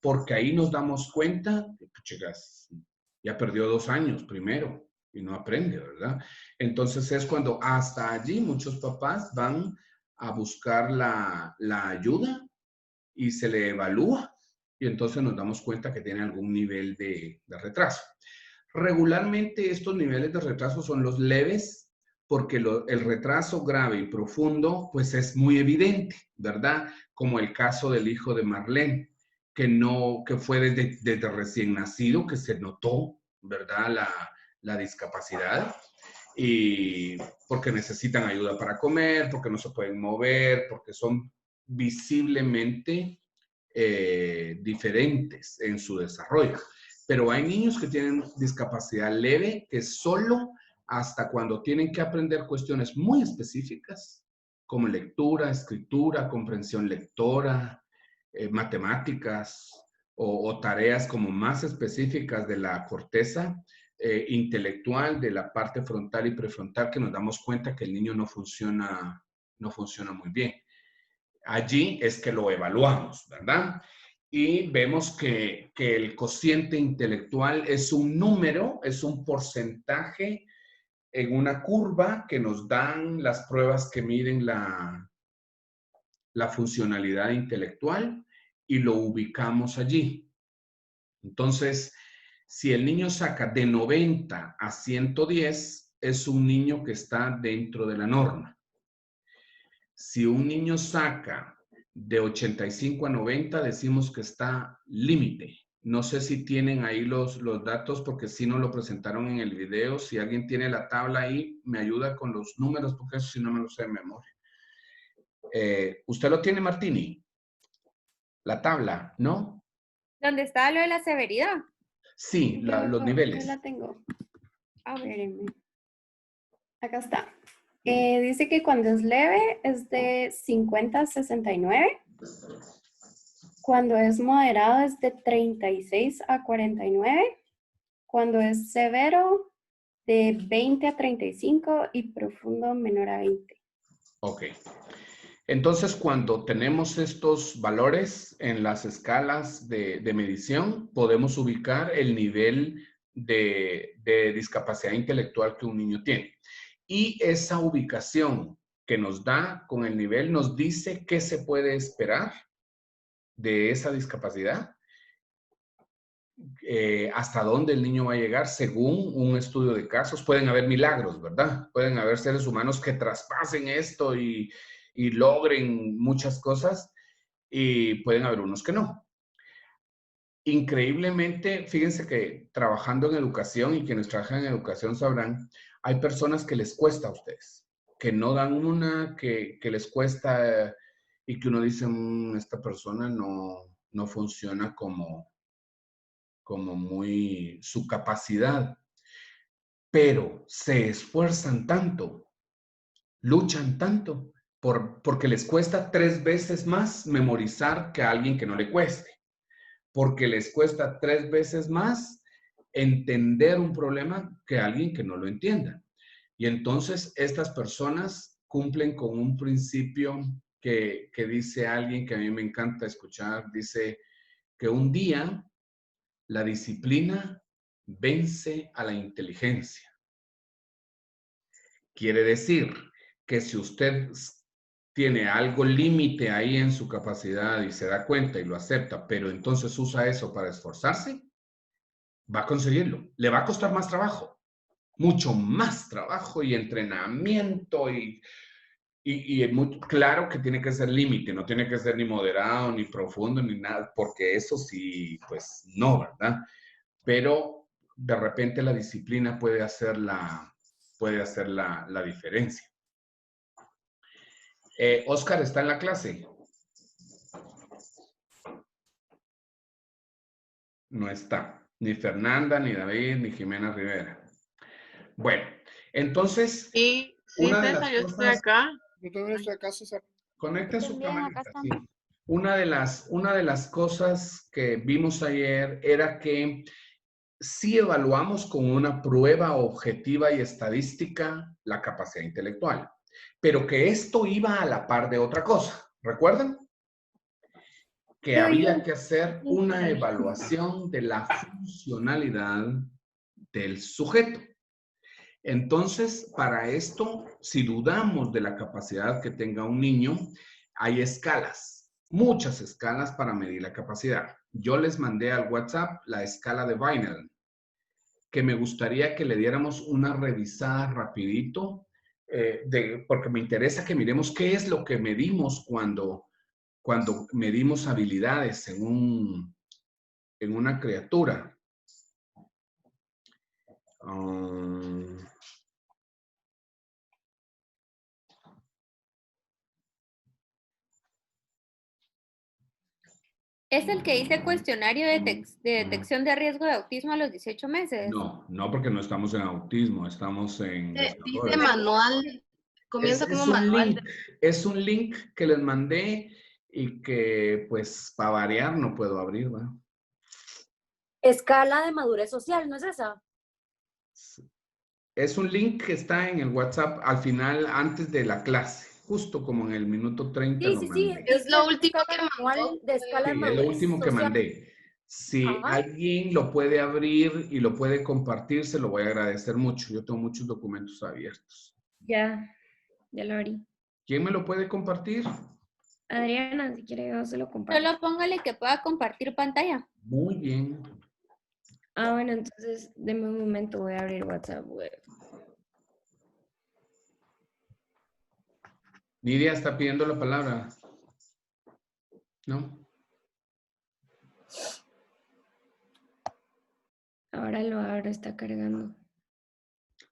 porque ahí nos damos cuenta que, chicas, ya perdió 2 años primero y no aprende, ¿verdad? Entonces es cuando hasta allí muchos papás van a buscar la ayuda y se le evalúa y entonces nos damos cuenta que tiene algún nivel de retraso. Regularmente estos niveles de retraso son los leves porque el retraso grave y profundo pues es muy evidente, ¿verdad? Como el caso del hijo de Marlene, que fue desde recién nacido que se notó, ¿verdad? La discapacidad, y porque necesitan ayuda para comer, porque no se pueden mover, porque son visiblemente diferentes en su desarrollo. Pero hay niños que tienen discapacidad leve que solo hasta cuando tienen que aprender cuestiones muy específicas, como lectura, escritura, comprensión lectora, matemáticas o tareas como más específicas de la corteza intelectual, de la parte frontal y prefrontal, que nos damos cuenta que el niño no funciona muy bien. Allí es que lo evaluamos, ¿verdad? Y vemos que el cociente intelectual es un número, es un porcentaje en una curva que nos dan las pruebas que miden la funcionalidad intelectual y lo ubicamos allí. Entonces, si el niño saca de 90 a 110, es un niño que está dentro de la norma. Si un niño saca de 85 a 90, decimos que está límite. No sé si tienen ahí los datos, porque sí nos lo presentaron en el video. Si alguien tiene la tabla ahí, me ayuda con los números, porque eso sí no me lo sé de memoria. ¿Usted lo tiene, Martini? La tabla, ¿no? ¿Dónde está lo de la severidad? Sí, los niveles. Yo la tengo. A ver, acá está. Dice que cuando es leve es de 50 a 69. Cuando es moderado es de 36 a 49. Cuando es severo, de 20 a 35 y profundo menor a 20. Ok. Entonces, cuando tenemos estos valores en las escalas de medición, podemos ubicar el nivel de discapacidad intelectual que un niño tiene. Y esa ubicación que nos da con el nivel nos dice qué se puede esperar de esa discapacidad, hasta dónde el niño va a llegar según un estudio de casos. Pueden haber milagros, ¿verdad? Pueden haber seres humanos que traspasen esto y logren muchas cosas, y pueden haber unos que no. Increíblemente, fíjense que trabajando en educación, y quienes trabajan en educación sabrán, hay personas que les cuesta a ustedes, que no dan una, que les cuesta, y que uno dice, esta persona no funciona como muy su capacidad, pero se esfuerzan tanto, luchan tanto, porque les cuesta 3 veces más memorizar que a alguien que no le cueste, porque les cuesta 3 veces más entender un problema que a alguien que no lo entienda. Y entonces estas personas cumplen con un principio que dice alguien que a mí me encanta escuchar, dice que un día la disciplina vence a la inteligencia. Quiere decir que si usted tiene algo límite ahí en su capacidad y se da cuenta y lo acepta, pero entonces usa eso para esforzarse, va a conseguirlo. Le va a costar más trabajo, mucho más trabajo y entrenamiento y muy claro que tiene que ser límite, no tiene que ser ni moderado, ni profundo, ni nada, porque eso sí, pues no, ¿verdad? Pero de repente la disciplina puede hacer la diferencia. Oscar está en la clase. No está. Ni Fernanda, ni David, ni Jimena Rivera. Bueno, entonces, Sí, una de César, las yo estoy cosas... acá. Yo también estoy acá, César. Conecta su También, acá cámara. Sí. estamos. Una de las cosas que vimos ayer era que sí evaluamos con una prueba objetiva y estadística la capacidad intelectual, pero que esto iba a la par de otra cosa. ¿Recuerdan? Que había que hacer una evaluación de la funcionalidad del sujeto. Entonces, para esto, si dudamos de la capacidad que tenga un niño, hay escalas, muchas escalas para medir la capacidad. Yo les mandé al WhatsApp la escala de Vineland, que me gustaría que le diéramos una revisada rapidito, porque me interesa que miremos qué es lo que medimos cuando medimos habilidades en una criatura. ¿Es el que dice cuestionario de detección de riesgo de autismo a los 18 meses? No, porque no estamos en autismo, estamos en desarrollo. Dice manual, comienza como manual. Es un link que les mandé y que, pues, para variar no puedo abrir, ¿verdad? Escala de madurez social, ¿no es esa? Es un link que está en el WhatsApp al final, antes de la clase, justo como en el minuto 30 lo mandé. Es lo último que mandó. De escala de Sí, es madurez lo último que social. mandé. Si alguien lo puede abrir y lo puede compartir, se lo voy a agradecer mucho. Yo tengo muchos documentos abiertos. Ya lo abrí. ¿Quién me lo puede compartir? Adriana, si quiere yo se lo comparto. Solo póngale que pueda compartir pantalla. Muy bien. Ah, bueno, entonces, denme un momento, voy a abrir WhatsApp web. Nidia está pidiendo la palabra. ¿No? Ahora lo abro, está cargando.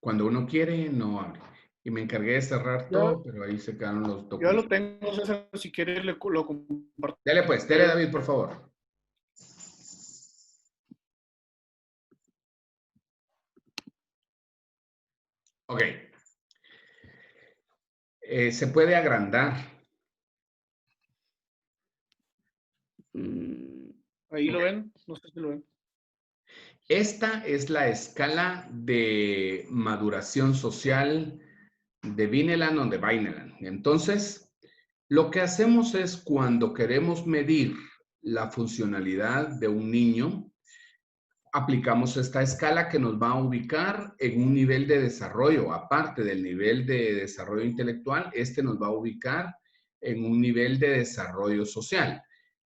Cuando uno quiere, no abre. Y me encargué de cerrar todo, pero ahí se quedaron los documentos. Yo lo tengo, César, si quieres lo comparto. Dele pues, dele David, por favor. Ok. Se puede agrandar. Ahí lo ven, no sé si lo ven. Esta es la escala de maduración social de Vineland o de Vineland. Entonces, lo que hacemos es cuando queremos medir la funcionalidad de un niño, aplicamos esta escala que nos va a ubicar en un nivel de desarrollo, aparte del nivel de desarrollo intelectual, este nos va a ubicar en un nivel de desarrollo social,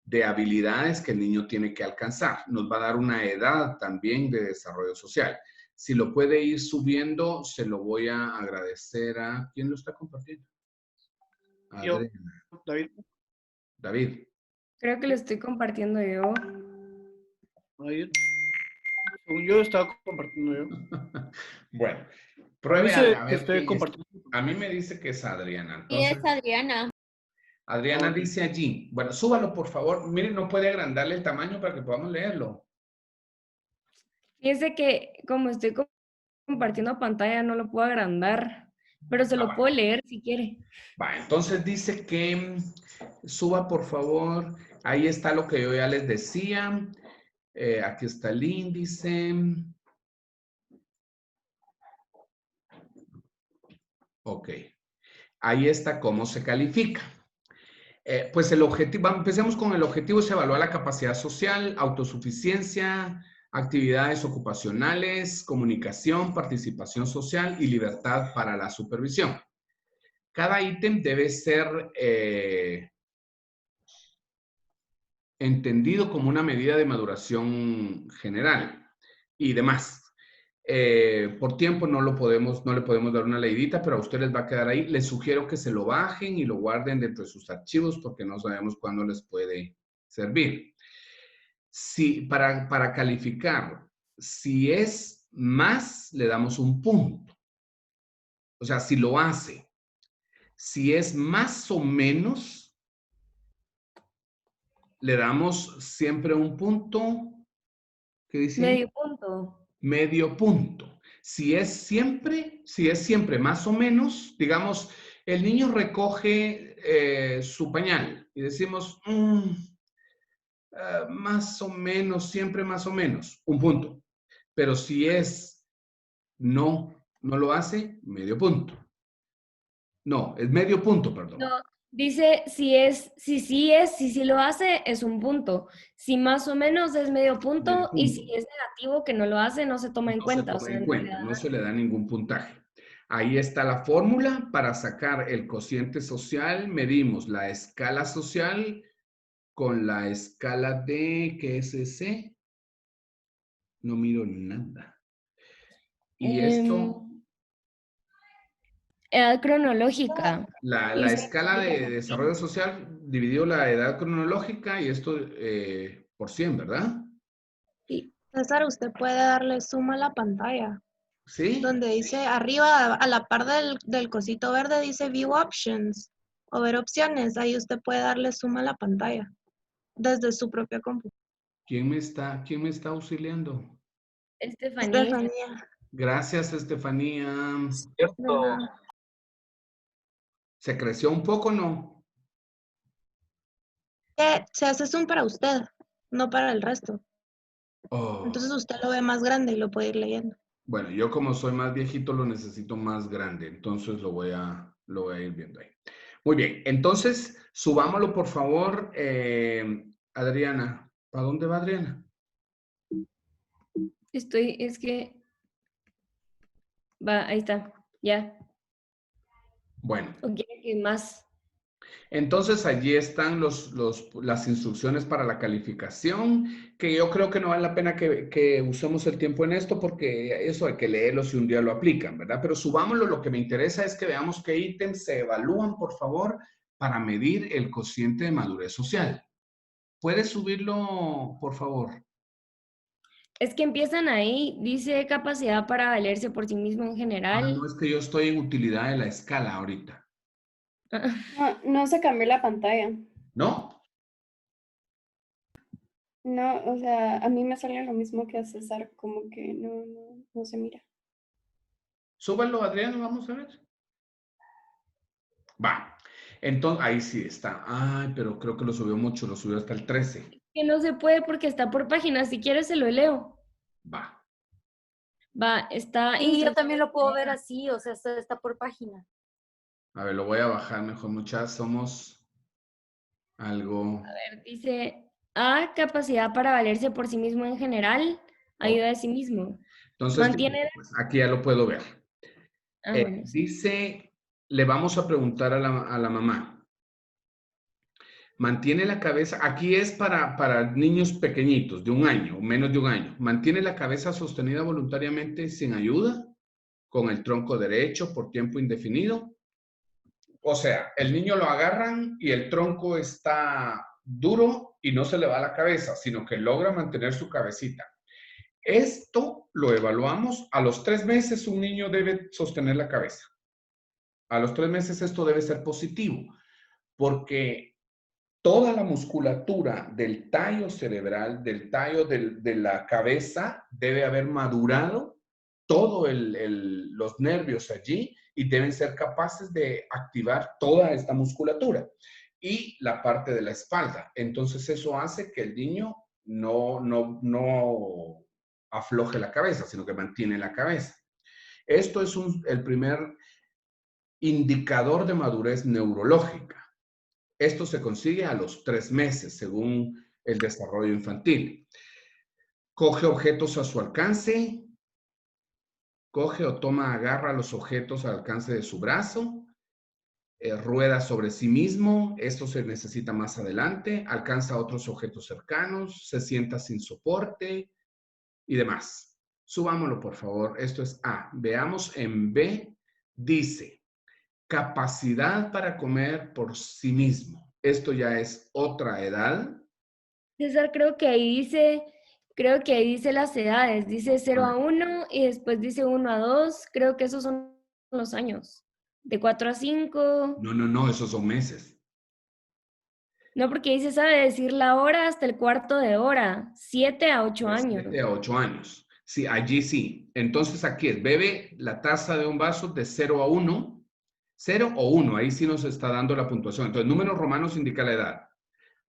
de habilidades que el niño tiene que alcanzar. Nos va a dar una edad también de desarrollo social. Si lo puede ir subiendo, se lo voy a agradecer a... ¿Quién lo está compartiendo? Yo, Adriana. David. David. Creo que lo estoy compartiendo yo. David. Según yo estaba compartiendo yo. Bueno, Me pruebe dice a que ver esté quién es. compartiendo. A mí me dice que es Adriana. Y es Entonces, Adriana. Adriana Ok. dice allí. Bueno, súbalo por favor. Miren, no puede agrandarle el tamaño para que podamos leerlo. Fíjese que como estoy compartiendo pantalla no lo puedo agrandar, pero se lo puedo leer si quiere. Va, entonces dice que suba por favor. Ahí está lo que yo ya les decía. Aquí está el índice. Ok. Ahí está cómo se califica. Pues el objetivo, empecemos con el objetivo, se evalúa la capacidad social, autosuficiencia, actividades ocupacionales, comunicación, participación social y libertad para la supervisión. Cada ítem debe ser entendido como una medida de maduración general y demás. Por tiempo no le podemos dar una leidita, pero a ustedes les va a quedar ahí. Les sugiero que se lo bajen y lo guarden dentro de sus archivos porque no sabemos cuándo les puede servir. Si, para calificar, si es más, le damos un punto. O sea, si lo hace. Si es más o menos, le damos siempre un punto. ¿Qué dice? Medio punto. Medio punto. Si es siempre más o menos, digamos, el niño recoge su pañal y decimos, más o menos, siempre más o menos, un punto. Pero si es no lo hace, medio punto. No, es medio punto, perdón. No, dice si sí lo hace, es un punto. Si más o menos es medio punto, Medio y punto. si es negativo que no lo hace, no se toma en No se cuenta. O toma sea, en no se le cuenta, da. no se le da ningún puntaje. Ahí está la fórmula para sacar el cociente social. Medimos la escala social con la escala de, ¿qué es ese? No miro nada. Y esto, Edad cronológica. la escala de desarrollo social dividió la edad cronológica y esto por 100, ¿verdad? César, usted puede darle suma a la pantalla. ¿Sí? Donde dice arriba, a la par del cosito verde, dice View Options o ver opciones. Ahí usted puede darle suma a la pantalla desde su propia computadora. ¿Quién me está auxiliando? Estefanía. Gracias, Estefanía. Cierto. ¿Se creció un poco o no? Se hace zoom para usted, no para el resto. Oh. Entonces usted lo ve más grande y lo puede ir leyendo. Bueno, yo como soy más viejito lo necesito más grande, entonces lo voy a ir viendo ahí. Muy bien, entonces subámoslo por favor, Adriana. ¿Para dónde va Adriana? Es que... Va, ahí está, ya. Bueno. ¿O quiere que más? Entonces allí están las instrucciones para la calificación, que yo creo que no vale la pena que usemos el tiempo en esto porque eso hay que leerlo si un día lo aplican, ¿verdad? Pero subámoslo, lo que me interesa es que veamos qué ítems se evalúan, por favor, para medir el cociente de madurez social. ¿Puedes subirlo, por favor? Es que empiezan ahí, dice capacidad para valerse por sí mismo en general. No, es que yo estoy en utilidad de la escala ahorita. No se cambió la pantalla. ¿No? No, o sea, a mí me sale lo mismo que a César, como que no se mira. Súbalo, Adrián, vamos a ver. Va. Entonces, ahí sí está. Ay, pero creo que lo subió mucho, lo subió hasta el 13. Que no se puede porque está por página. Si quieres se lo leo. Va. Está... Y yo también lo puedo ver así, o sea, está por página. A ver, lo voy a bajar mejor, muchas. Somos algo... A ver, dice A, capacidad para valerse por sí mismo en general. ayuda de sí mismo. Entonces, Mantiene... pues, aquí ya lo puedo ver. bueno, sí. Dice, le vamos a preguntar a la mamá. Mantiene la cabeza, aquí es para niños pequeñitos, de 1 año, o menos de 1 año. Mantiene la cabeza sostenida voluntariamente sin ayuda, con el tronco derecho por tiempo indefinido. O sea, el niño lo agarran y el tronco está duro y no se le va a la cabeza, sino que logra mantener su cabecita. Esto lo evaluamos. A los 3 meses un niño debe sostener la cabeza. A los 3 meses esto debe ser positivo, porque toda la musculatura del tallo cerebral, del tallo de la cabeza, debe haber madurado, todos los nervios allí, y deben ser capaces de activar toda esta musculatura y la parte de la espalda. Entonces eso hace que el niño no afloje la cabeza, sino que mantiene la cabeza. Esto es el primer indicador de madurez neurológica. Esto se consigue a los 3 meses, según el desarrollo infantil. Coge objetos a su alcance. Coge o toma, agarra los objetos al alcance de su brazo. Rueda sobre sí mismo. Esto se necesita más adelante. Alcanza otros objetos cercanos. Se sienta sin soporte y demás. Subámoslo, por favor. Esto es A. Veamos en B. Dice, capacidad para comer por sí mismo. Esto ya es otra edad. César, creo que ahí dice las edades. Dice 0 a 1 y después dice 1 a 2. Creo que esos son los años. De 4 a 5. No, esos son meses. No, porque dice, sabe decir la hora hasta el cuarto de hora. 7 a 8 años. 7 a 8 años. Sí, allí sí. Entonces aquí es, bebe la taza de un vaso de 0 a 1. 0 o 1, ahí sí nos está dando la puntuación. Entonces, números romanos indica la edad.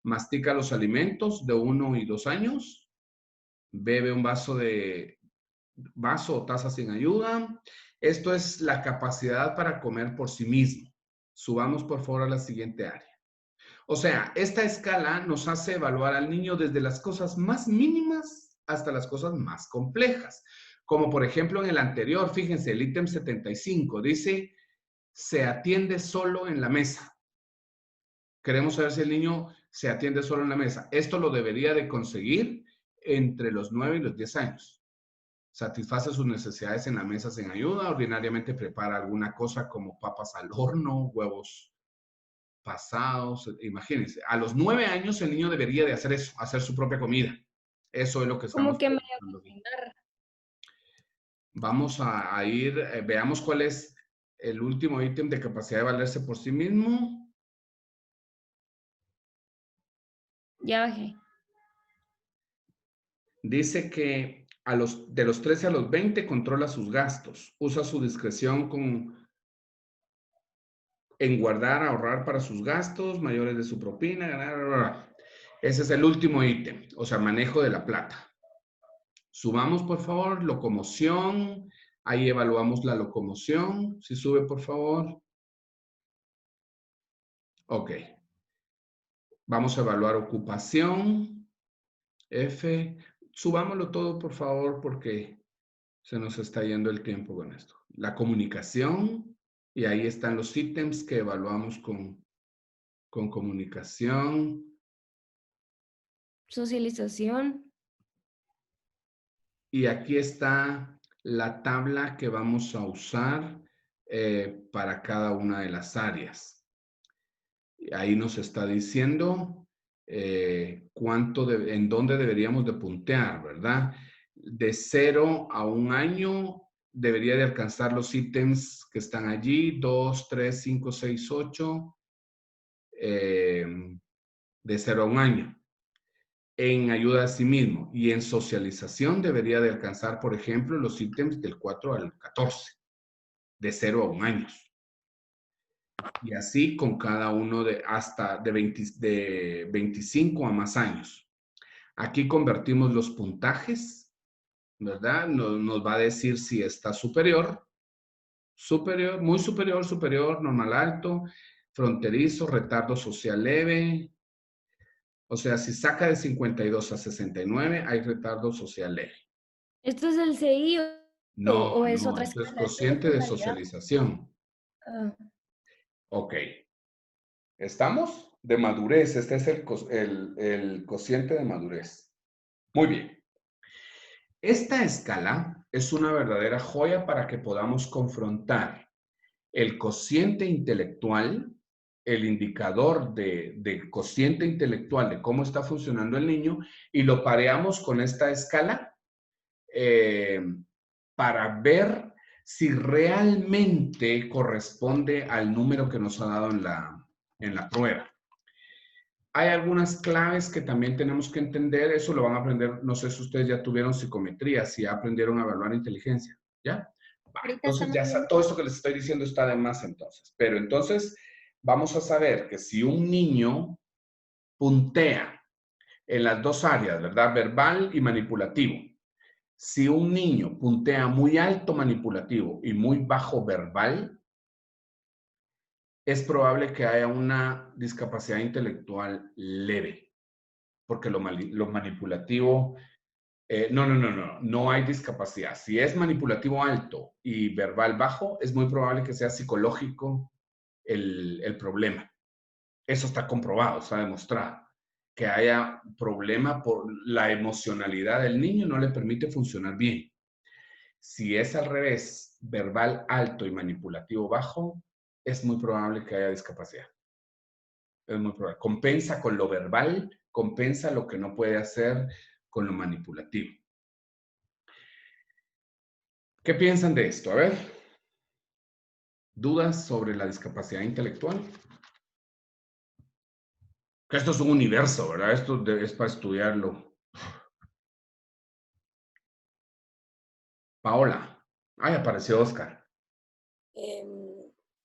Mastica los alimentos de 1 y 2 años. Bebe un vaso o taza sin ayuda. Esto es la capacidad para comer por sí mismo. Subamos, por favor, a la siguiente área. O sea, esta escala nos hace evaluar al niño desde las cosas más mínimas hasta las cosas más complejas. Como por ejemplo en el anterior, fíjense, el ítem 75 dice, se atiende solo en la mesa. Queremos saber si el niño se atiende solo en la mesa. Esto lo debería de conseguir entre los 9 y los 10 años. Satisface sus necesidades en la mesa sin ayuda. Ordinariamente prepara alguna cosa como papas al horno, huevos pasados. Imagínense, a los 9 años el niño debería de hacer eso, hacer su propia comida. Eso es lo que estamos Como que me Vamos a ir, veamos cuál es el último ítem de capacidad de valerse por sí mismo. Ya bajé. Dice que de los 13 a los 20 controla sus gastos. Usa su discreción en guardar, ahorrar para sus gastos, mayores de su propina, ganar. Ese es el último ítem, o sea, manejo de la plata. Subamos, por favor, locomoción. Ahí evaluamos la locomoción. Si sube, por favor. Ok. Vamos a evaluar ocupación. F. Subámoslo todo, por favor, porque se nos está yendo el tiempo con esto. La comunicación. Y ahí están los ítems que evaluamos con comunicación. Socialización. Y aquí está la tabla que vamos a usar para cada una de las áreas. Ahí nos está diciendo en dónde deberíamos de puntear, ¿verdad? De 0 a 1 año debería de alcanzar los ítems que están allí, 2, 3, 5, 6, 8, de 0 a 1 año. En ayuda a sí mismo y en socialización debería de alcanzar, por ejemplo, los ítems del 4 al 14, de 0 a 1 año. Y así con cada uno hasta de 25 a más años. Aquí convertimos los puntajes, ¿verdad? Nos va a decir si está superior, muy superior, superior, normal alto, fronterizo, retardo social leve. O sea, si saca de 52 a 69, hay retardo social leve. ¿Esto es el CI No, o es no, otra esto es escala? ¿Es de cociente de personalidad? socialización. Ah, Ok. ¿Estamos? De madurez. Este es el cociente de madurez. Muy bien. Esta escala es una verdadera joya para que podamos confrontar el cociente intelectual, el indicador del cociente intelectual de cómo está funcionando el niño, y lo pareamos con esta escala para ver si realmente corresponde al número que nos ha dado en la prueba. Hay algunas claves que también tenemos que entender, eso lo van a aprender, no sé si ustedes ya tuvieron psicometría, si ya aprendieron a evaluar inteligencia, ¿ya? Ahorita Entonces estamos ya viendo. todo esto que les estoy diciendo está de más entonces. Pero entonces vamos a saber que si un niño puntea en las dos áreas, ¿verdad? Verbal y manipulativo. Si un niño puntea muy alto manipulativo y muy bajo verbal, es probable que haya una discapacidad intelectual leve, porque lo manipulativo, no hay discapacidad. Si es manipulativo alto y verbal bajo, es muy probable que sea psicológico el problema. Eso está comprobado, está demostrado. Que haya problema por la emocionalidad del niño no le permite funcionar bien. Si es al revés, verbal alto y manipulativo bajo, es muy probable que haya discapacidad. Es muy probable. Compensa con lo verbal, compensa lo que no puede hacer con lo manipulativo. ¿Qué piensan de esto? A ver. ¿Dudas sobre la discapacidad intelectual? Que esto es un universo, ¿verdad? Esto es para estudiarlo. Paola. Ay, apareció Oscar.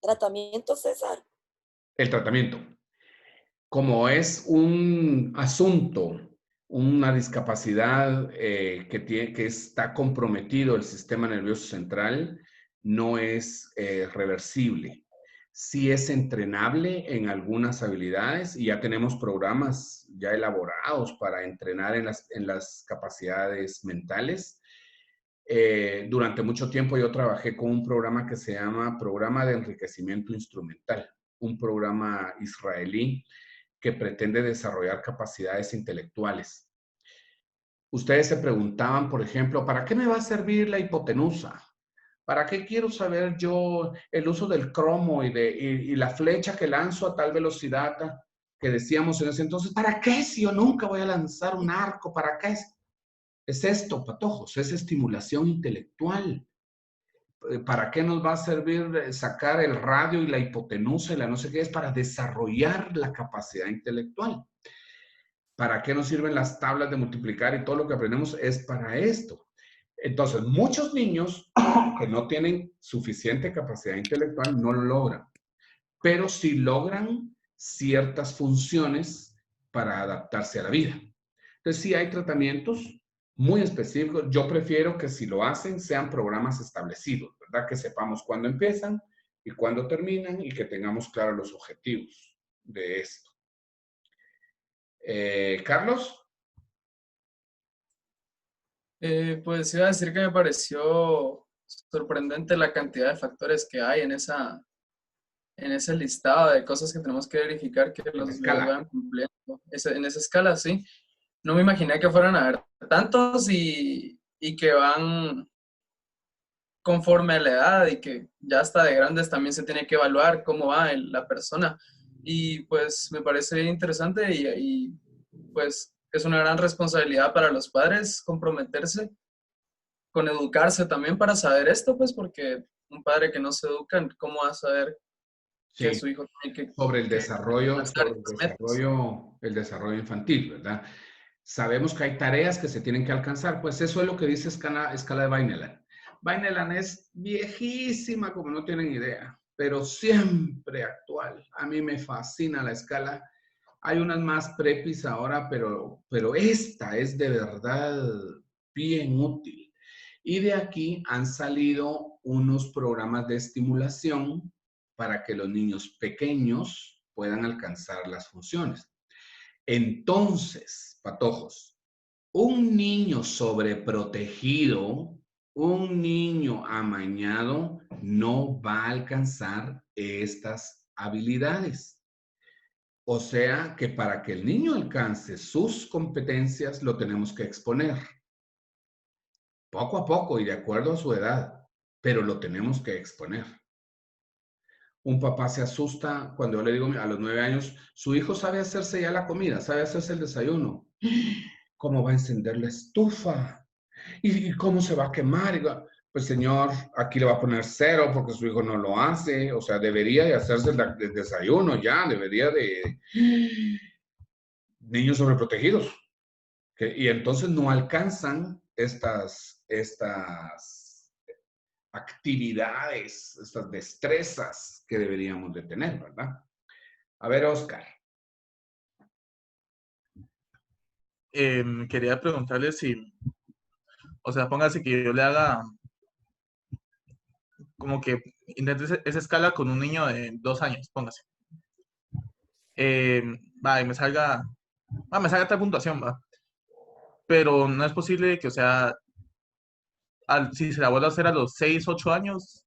Tratamiento, César. El tratamiento. Como es un asunto, una discapacidad que está comprometido el sistema nervioso central, no es reversible. Sí es entrenable en algunas habilidades y ya tenemos programas ya elaborados para entrenar en las capacidades mentales. Durante mucho tiempo yo trabajé con un programa que se llama Programa de Enriquecimiento Instrumental, un programa israelí que pretende desarrollar capacidades intelectuales. Ustedes se preguntaban, por ejemplo, ¿para qué me va a servir la hipotenusa? ¿Para qué quiero saber yo el uso del cromo y la flecha que lanzo a tal velocidad que decíamos en ese entonces? ¿Para qué si yo nunca voy a lanzar un arco? ¿Para qué? Es esto, patojos, es estimulación intelectual. ¿Para qué nos va a servir sacar el radio y la hipotenusa y la no sé qué? Es para desarrollar la capacidad intelectual. ¿Para qué nos sirven las tablas de multiplicar y todo lo que aprendemos? Es para esto. Entonces, muchos niños que no tienen suficiente capacidad intelectual no lo logran, pero sí logran ciertas funciones para adaptarse a la vida. Entonces, sí hay tratamientos muy específicos. Yo prefiero que si lo hacen sean programas establecidos, ¿verdad? Que sepamos cuándo empiezan y cuándo terminan y que tengamos claros los objetivos de esto. Carlos. Pues iba a decir que me pareció sorprendente la cantidad de factores que hay en ese listado de cosas que tenemos que verificar que los bebés vayan cumpliendo. En esa escala, sí. No me imaginé que fueran a haber tantos y que van conforme a la edad y que ya hasta de grandes también se tiene que evaluar cómo va la persona. Y pues me parece interesante y pues es una gran responsabilidad para los padres comprometerse con educarse también para saber esto, pues porque un padre que no se educa, ¿cómo va a saber que su hijo tiene que sobre el desarrollo, alcanzar el desarrollo infantil, ¿verdad? Sabemos que hay tareas que se tienen que alcanzar, pues eso es lo que dice escala de Weineland. Weineland es viejísima, como no tienen idea, pero siempre actual. A mí me fascina la escala. Hay unas más prepis ahora, pero esta es de verdad bien útil. Y de aquí han salido unos programas de estimulación para que los niños pequeños puedan alcanzar las funciones. Entonces, patojos, Un niño sobreprotegido, un niño amañado, no va a alcanzar estas habilidades. O sea que para que el niño alcance sus competencias, lo tenemos que exponer. Poco a poco y de acuerdo a su edad, pero lo tenemos que exponer. Un papá se asusta cuando yo le digo a los 9 años, su hijo sabe hacerse ya la comida, sabe hacerse el desayuno. ¿Cómo va a encender la estufa? ¿Y cómo se va a quemar? Pues señor, aquí le va a poner 0 porque su hijo no lo hace. O sea, debería de hacerse el desayuno ya, debería de... Niños sobreprotegidos. Y entonces no alcanzan estas actividades, estas destrezas que deberíamos de tener, ¿verdad? A ver, Oscar. Quería preguntarle si, o sea, póngase que yo le haga como que intente esa escala con un niño de 2 años, póngase. Va, y me salga tal puntuación, va. Pero no es posible que, o sea, si se la vuelvo a hacer a los 6, 8 años,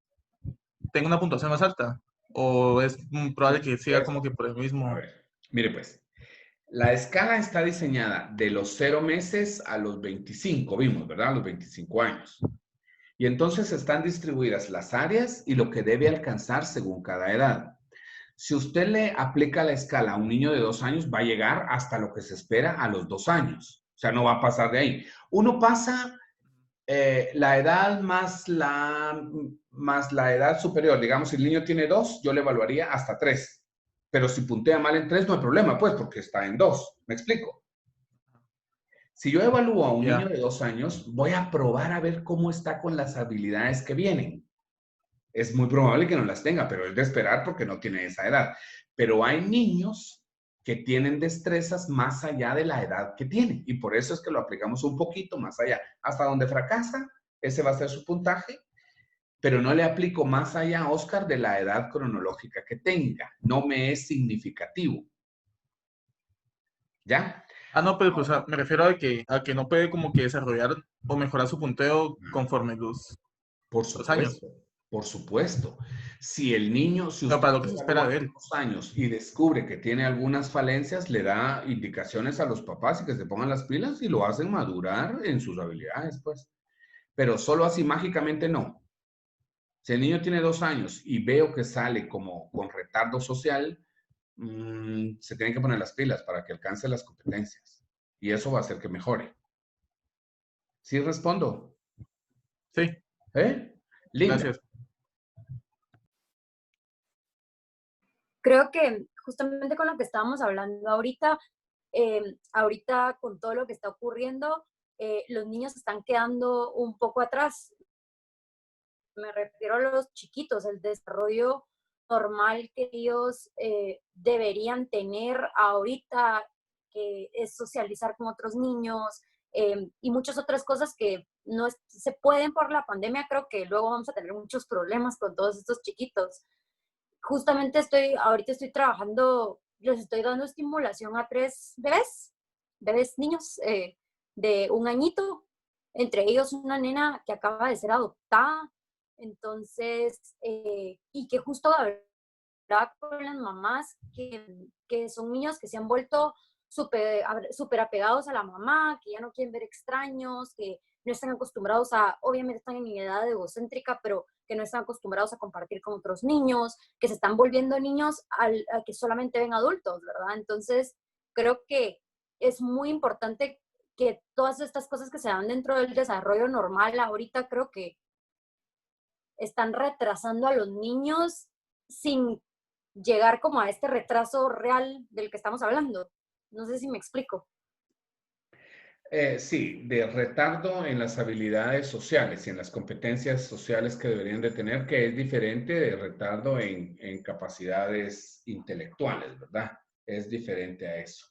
tenga una puntuación más alta. ¿O es probable que siga como que por el mismo? A ver, mire pues. La escala está diseñada de los 0 meses a los 25, vimos, ¿verdad? A los 25 años. Y entonces están distribuidas las áreas y lo que debe alcanzar según cada edad. Si usted le aplica la escala a un niño de 2 años, va a llegar hasta lo que se espera a los 2 años. O sea, no va a pasar de ahí. Uno pasa la edad más la edad superior. Digamos, si el niño tiene 2, yo le evaluaría hasta 3. Pero si puntea mal en 3, no hay problema, pues, porque está en 2. ¿Me explico? Si yo evalúo a un niño de 2 años, voy a probar a ver cómo está con las habilidades que vienen. Es muy probable que no las tenga, pero es de esperar porque no tiene esa edad. Pero hay niños que tienen destrezas más allá de la edad que tienen. Y por eso es que lo aplicamos un poquito más allá. Hasta donde fracasa, ese va a ser su puntaje. Pero no le aplico más allá, Oscar, de la edad cronológica que tenga. No me es significativo. ¿Ya? No, pero pues me refiero a que no puede como que desarrollar o mejorar su punteo conforme los años. Por supuesto. Si el niño, si usted para lo que se espera de él. 2 años y descubre que tiene algunas falencias, le da indicaciones a los papás y que se pongan las pilas y lo hacen madurar en sus habilidades, pues. Pero solo así mágicamente no. Si el niño tiene 2 años y veo que sale como con retardo social, se tienen que poner las pilas para que alcance las competencias. Y eso va a hacer que mejore. ¿Sí respondo? Sí. Linda. Gracias. Creo que justamente con lo que estábamos hablando ahorita, ahorita con todo lo que está ocurriendo, los niños están quedando un poco atrás. Me refiero a los chiquitos, el desarrollo normal que ellos deberían tener ahorita, que es socializar con otros niños y muchas otras cosas que no se pueden por la pandemia. Creo que luego vamos a tener muchos problemas con todos estos chiquitos. Justamente ahorita estoy trabajando, les estoy dando estimulación a 3 bebés niños de 1 añito, entre ellos una nena que acaba de ser adoptada. Entonces, y que justo hablaba con las mamás que son niños que se han vuelto súper apegados a la mamá, que ya no quieren ver extraños, que no están acostumbrados obviamente están en edad egocéntrica, pero que no están acostumbrados a compartir con otros niños, que se están volviendo niños a que solamente ven adultos, ¿verdad? Entonces, creo que es muy importante que todas estas cosas que se dan dentro del desarrollo normal, ahorita creo que están retrasando a los niños sin llegar como a este retraso real del que estamos hablando. No sé si me explico. Sí, de retardo en las habilidades sociales y en las competencias sociales que deberían de tener, que es diferente de retardo en capacidades intelectuales, ¿verdad? Es diferente a eso.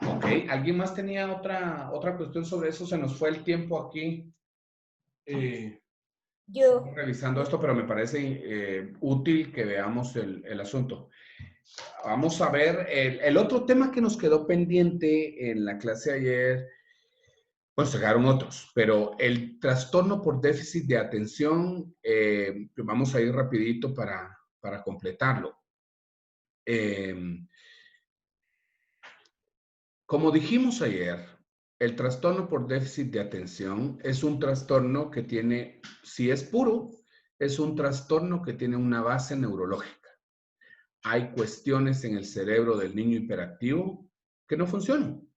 Ok, ¿alguien más tenía otra cuestión sobre eso? Se nos fue el tiempo aquí. Yo. Revisando esto, pero me parece útil que veamos el asunto. Vamos a ver el otro tema que nos quedó pendiente en la clase de ayer. Bueno, sacaron otros, pero el trastorno por déficit de atención, vamos a ir rapidito para completarlo. Como dijimos ayer, el trastorno por déficit de atención es un trastorno que tiene, si es puro, es un trastorno que tiene una base neurológica. Hay cuestiones en el cerebro del niño hiperactivo que no funcionan.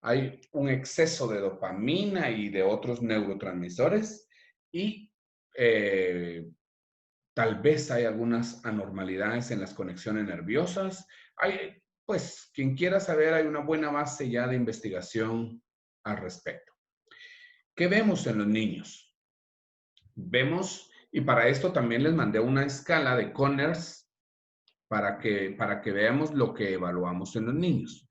Hay un exceso de dopamina y de otros neurotransmisores y tal vez hay algunas anormalidades en las conexiones nerviosas. Pues, quien quiera saber, hay una buena base ya de investigación al respecto. ¿Qué vemos en los niños? Vemos, y para esto también les mandé una escala de Conners para que veamos lo que evaluamos en los niños.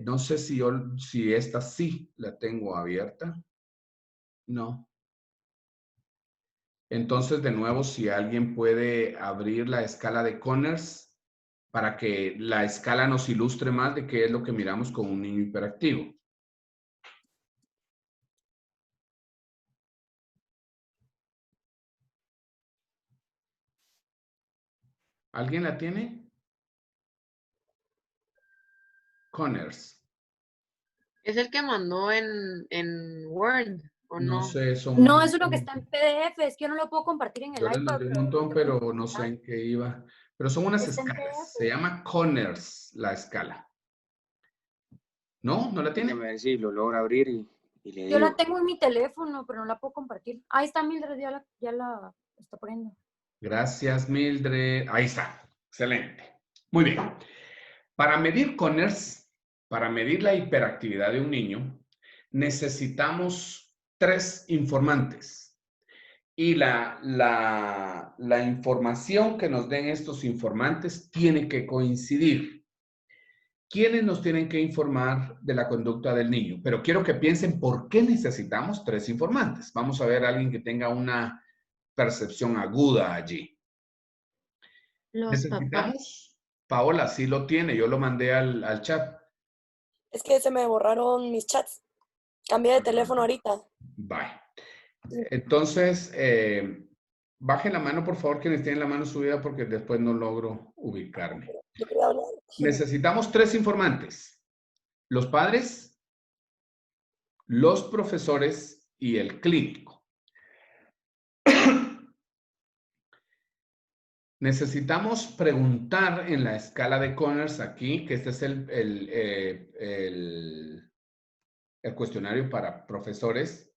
No sé si esta sí la tengo abierta. No. Entonces, de nuevo, si alguien puede abrir la escala de Conners para que la escala nos ilustre más de qué es lo que miramos con un niño hiperactivo. ¿Alguien la tiene? Conners. ¿Es el que mandó en Word o No no? sé, son... No, es uno que está en PDF, es que yo no lo puedo compartir en el Yo les iPad. mandé un montón, pero no sé en qué iba. Pero son unas Está en escalas. PDF. Se llama Conners la escala. ¿No? ¿No la tiene? Déjame ver si lo logro abrir y le Yo la digo. tengo en mi teléfono, pero no la puedo compartir. Ahí está Mildred, ya la está poniendo. Gracias, Mildred. Ahí está. Excelente. Muy bien. Para medir Conners, para medir la hiperactividad de un niño, necesitamos 3 informantes. Y la información que nos den estos informantes tiene que coincidir. ¿Quiénes nos tienen que informar de la conducta del niño? Pero quiero que piensen por qué necesitamos 3 informantes. Vamos a ver a alguien que tenga una percepción aguda allí. Los papás. Necesitamos, Paola, sí lo tiene, yo lo mandé al chat. Es que se me borraron mis chats. Cambié de teléfono ahorita. Bye. Entonces, bajen la mano, por favor, quienes tienen la mano subida, porque después no logro ubicarme. Necesitamos 3 informantes. Los padres, los profesores y el clínico. Necesitamos preguntar en la escala de Conners aquí, que este es el cuestionario para profesores.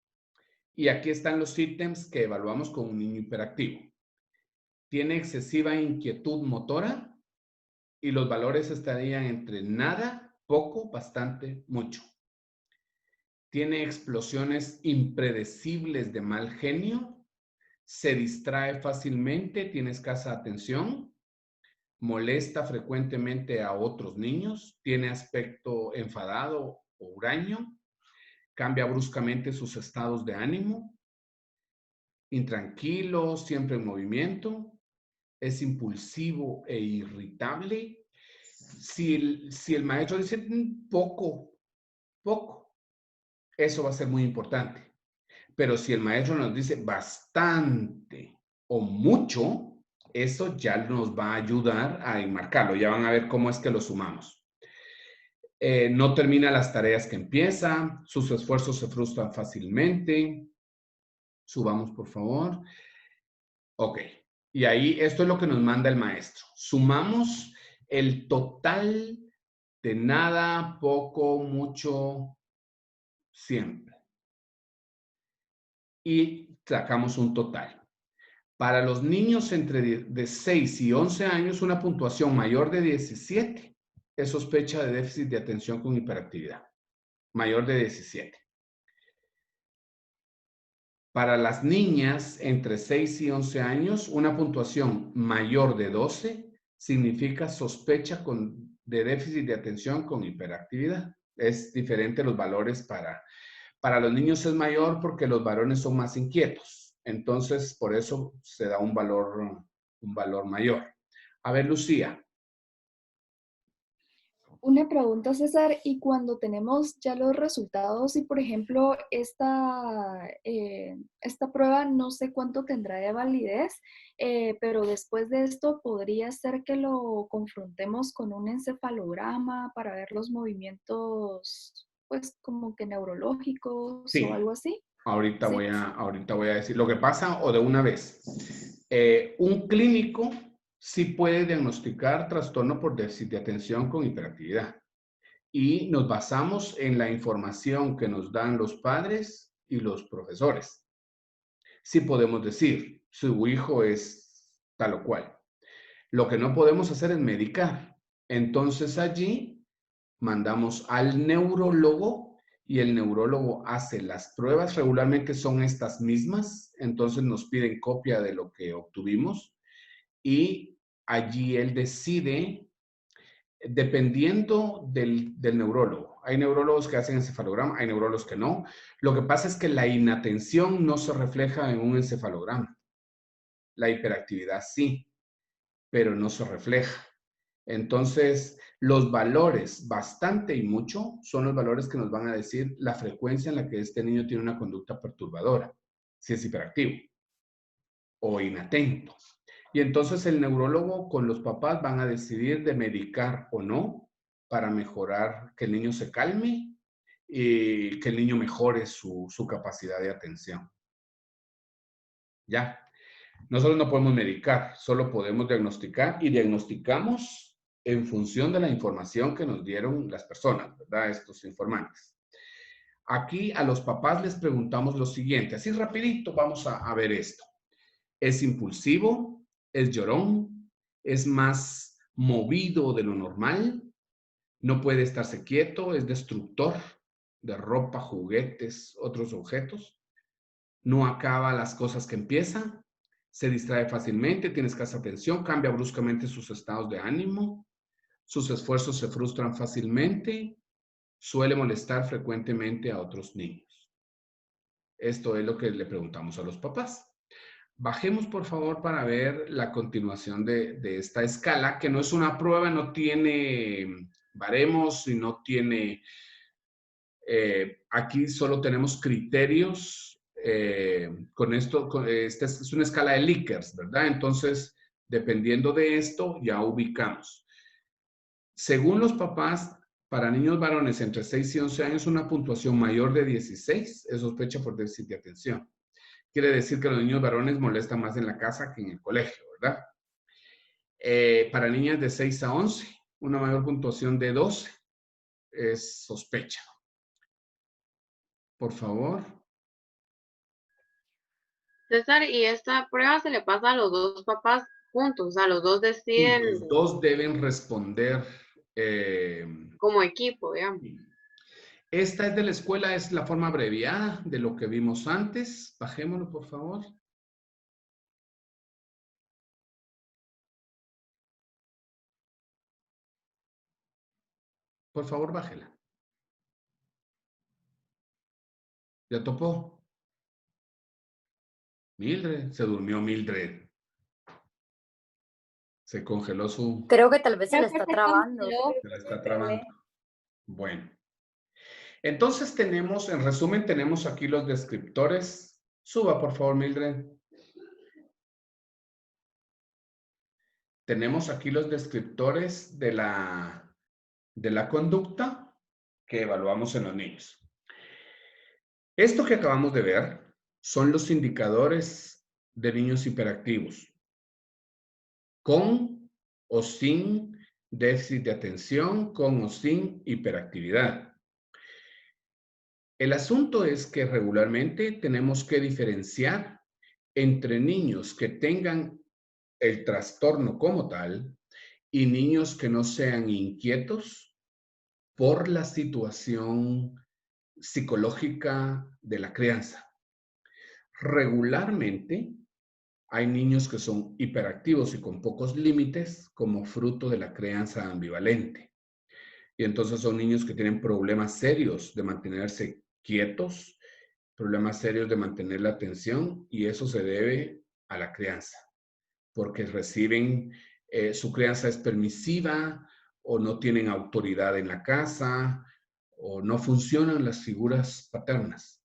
Y aquí están los ítems que evaluamos con un niño hiperactivo. Tiene excesiva inquietud motora y los valores estarían entre nada, poco, bastante, mucho. Tiene explosiones impredecibles de mal genio. Se distrae fácilmente, tiene escasa atención, molesta frecuentemente a otros niños, tiene aspecto enfadado o huraño, cambia bruscamente sus estados de ánimo, intranquilo, siempre en movimiento, es impulsivo e irritable. Si el maestro dice poco, eso va a ser muy importante. Pero si el maestro nos dice bastante o mucho, eso ya nos va a ayudar a enmarcarlo. Ya van a ver cómo es que lo sumamos. No termina las tareas que empieza, sus esfuerzos se frustran fácilmente. Subamos, por favor. Ok. Y ahí, esto es lo que nos manda el maestro. Sumamos el total de nada, poco, mucho, siempre. Y sacamos un total. Para los niños entre de 6 y 11 años, una puntuación mayor de 17 es sospecha de déficit de atención con hiperactividad. Mayor de 17. Para las niñas entre 6 y 11 años, una puntuación mayor de 12 significa sospecha de déficit de atención con hiperactividad. Es diferente los valores para los niños es mayor porque los varones son más inquietos. Entonces, por eso se da un valor mayor. A ver, Lucía. Una pregunta, César, y cuando tenemos ya los resultados y, por ejemplo, esta prueba no sé cuánto tendrá de validez, pero después de esto podría ser que lo confrontemos con un encefalograma para ver los movimientos, pues, como que neurológicos o algo Sí, así. ahorita Sí. voy a decir lo que pasa o de una vez. Un clínico sí puede diagnosticar trastorno por déficit de atención con hiperactividad. Y nos basamos en la información que nos dan los padres y los profesores. Sí podemos decir, su hijo es tal o cual. Lo que no podemos hacer es medicar. Entonces allí mandamos al neurólogo y el neurólogo hace las pruebas. Regularmente son estas mismas. Entonces nos piden copia de lo que obtuvimos y allí él decide dependiendo del neurólogo. Hay neurólogos que hacen encefalograma, hay neurólogos que no. Lo que pasa es que la inatención no se refleja en un encefalograma. La hiperactividad sí, pero no se refleja. Entonces, los valores, bastante y mucho, son los valores que nos van a decir la frecuencia en la que este niño tiene una conducta perturbadora, si es hiperactivo o inatento. Y entonces el neurólogo con los papás van a decidir de medicar o no para mejorar, que el niño se calme y que el niño mejore su capacidad de atención. Ya. Nosotros no podemos medicar, solo podemos diagnosticar y diagnosticamos en función de la información que nos dieron las personas, ¿verdad? Estos informantes. Aquí a los papás les preguntamos lo siguiente, así rapidito vamos a ver esto. ¿Es impulsivo? ¿Es llorón? ¿Es más movido de lo normal? ¿No puede estarse quieto? ¿Es destructor de ropa, juguetes, otros objetos? ¿No acaba las cosas que empieza? ¿Se distrae fácilmente? ¿Tiene escasa atención? ¿Cambia bruscamente sus estados de ánimo? ¿Sus esfuerzos se frustran fácilmente? ¿Suele molestar frecuentemente a otros niños? Esto es lo que le preguntamos a los papás. Bajemos, por favor, para ver la continuación de esta escala, que no es una prueba, no tiene baremos y no tiene... aquí solo tenemos criterios. Con esto, esta es una escala de Likert, ¿verdad? Entonces, dependiendo de esto, ya ubicamos. Según los papás, para niños varones entre 6 y 11 años, una puntuación mayor de 16 es sospecha por déficit de atención. Quiere decir que los niños varones molestan más en la casa que en el colegio, ¿verdad? Para niñas de 6 a 11, una mayor puntuación de 12 es sospecha. Por favor. César, y esta prueba se le pasa a los dos papás juntos, o sea, los dos deciden. Y los dos deben responder. Como equipo, digamos. Esta es de la escuela, es la forma abreviada de lo que vimos antes. Bajémoslo, por favor. Por favor, bájela. ¿Ya topó? Mildred, se durmió Mildred. Se congeló su... Creo que tal vez se la está trabando. Se la está trabando. Bueno. Entonces tenemos, en resumen, tenemos aquí los descriptores. Suba, por favor, Mildred. Tenemos aquí los descriptores de la conducta que evaluamos en los niños. Esto que acabamos de ver son los indicadores de niños hiperactivos, con o sin déficit de atención, con o sin hiperactividad. El asunto es que regularmente tenemos que diferenciar entre niños que tengan el trastorno como tal y niños que no sean inquietos por la situación psicológica de la crianza. Regularmente hay niños que son hiperactivos y con pocos límites como fruto de la crianza ambivalente. Y entonces son niños que tienen problemas serios de mantenerse quietos, problemas serios de mantener la atención, y eso se debe a la crianza, porque reciben, su crianza es permisiva o no tienen autoridad en la casa, o no funcionan las figuras paternas.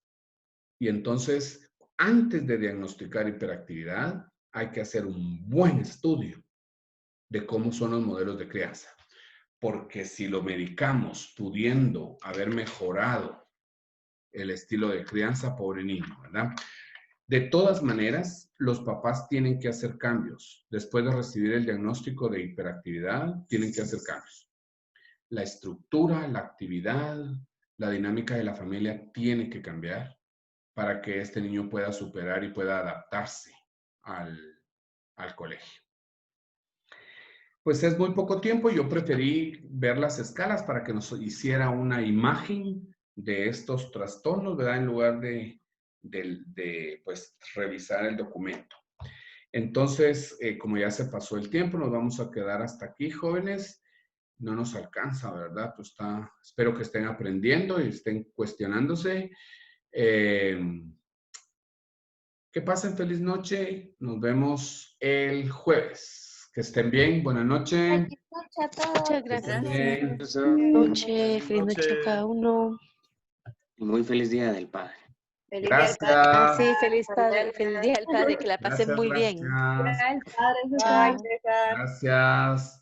Y entonces, antes de diagnosticar hiperactividad, hay que hacer un buen estudio de cómo son los modelos de crianza. Porque si lo medicamos pudiendo haber mejorado el estilo de crianza, pobre niño, ¿verdad? De todas maneras, los papás tienen que hacer cambios. Después de recibir el diagnóstico de hiperactividad, tienen que hacer cambios. La estructura, la actividad, la dinámica de la familia tiene que cambiar para que este niño pueda superar y pueda adaptarse al colegio. Pues es muy poco tiempo. Yo preferí ver las escalas para que nos hiciera una imagen de estos trastornos, ¿verdad? En lugar de pues, revisar el documento. Entonces, como ya se pasó el tiempo, nos vamos a quedar hasta aquí, jóvenes. No nos alcanza, ¿verdad? Pues espero que estén aprendiendo y estén cuestionándose. Que pasen feliz noche. Nos vemos el jueves. Que estén bien. Buenas noches. Muchas gracias. Buenas Feliz noche a cada uno. Y muy feliz Día del Padre. Feliz Gracias. día al padre. Sí, feliz Día del Padre, que la pasen Gracias, muy bien. gracias. Feliz padre, Gracias.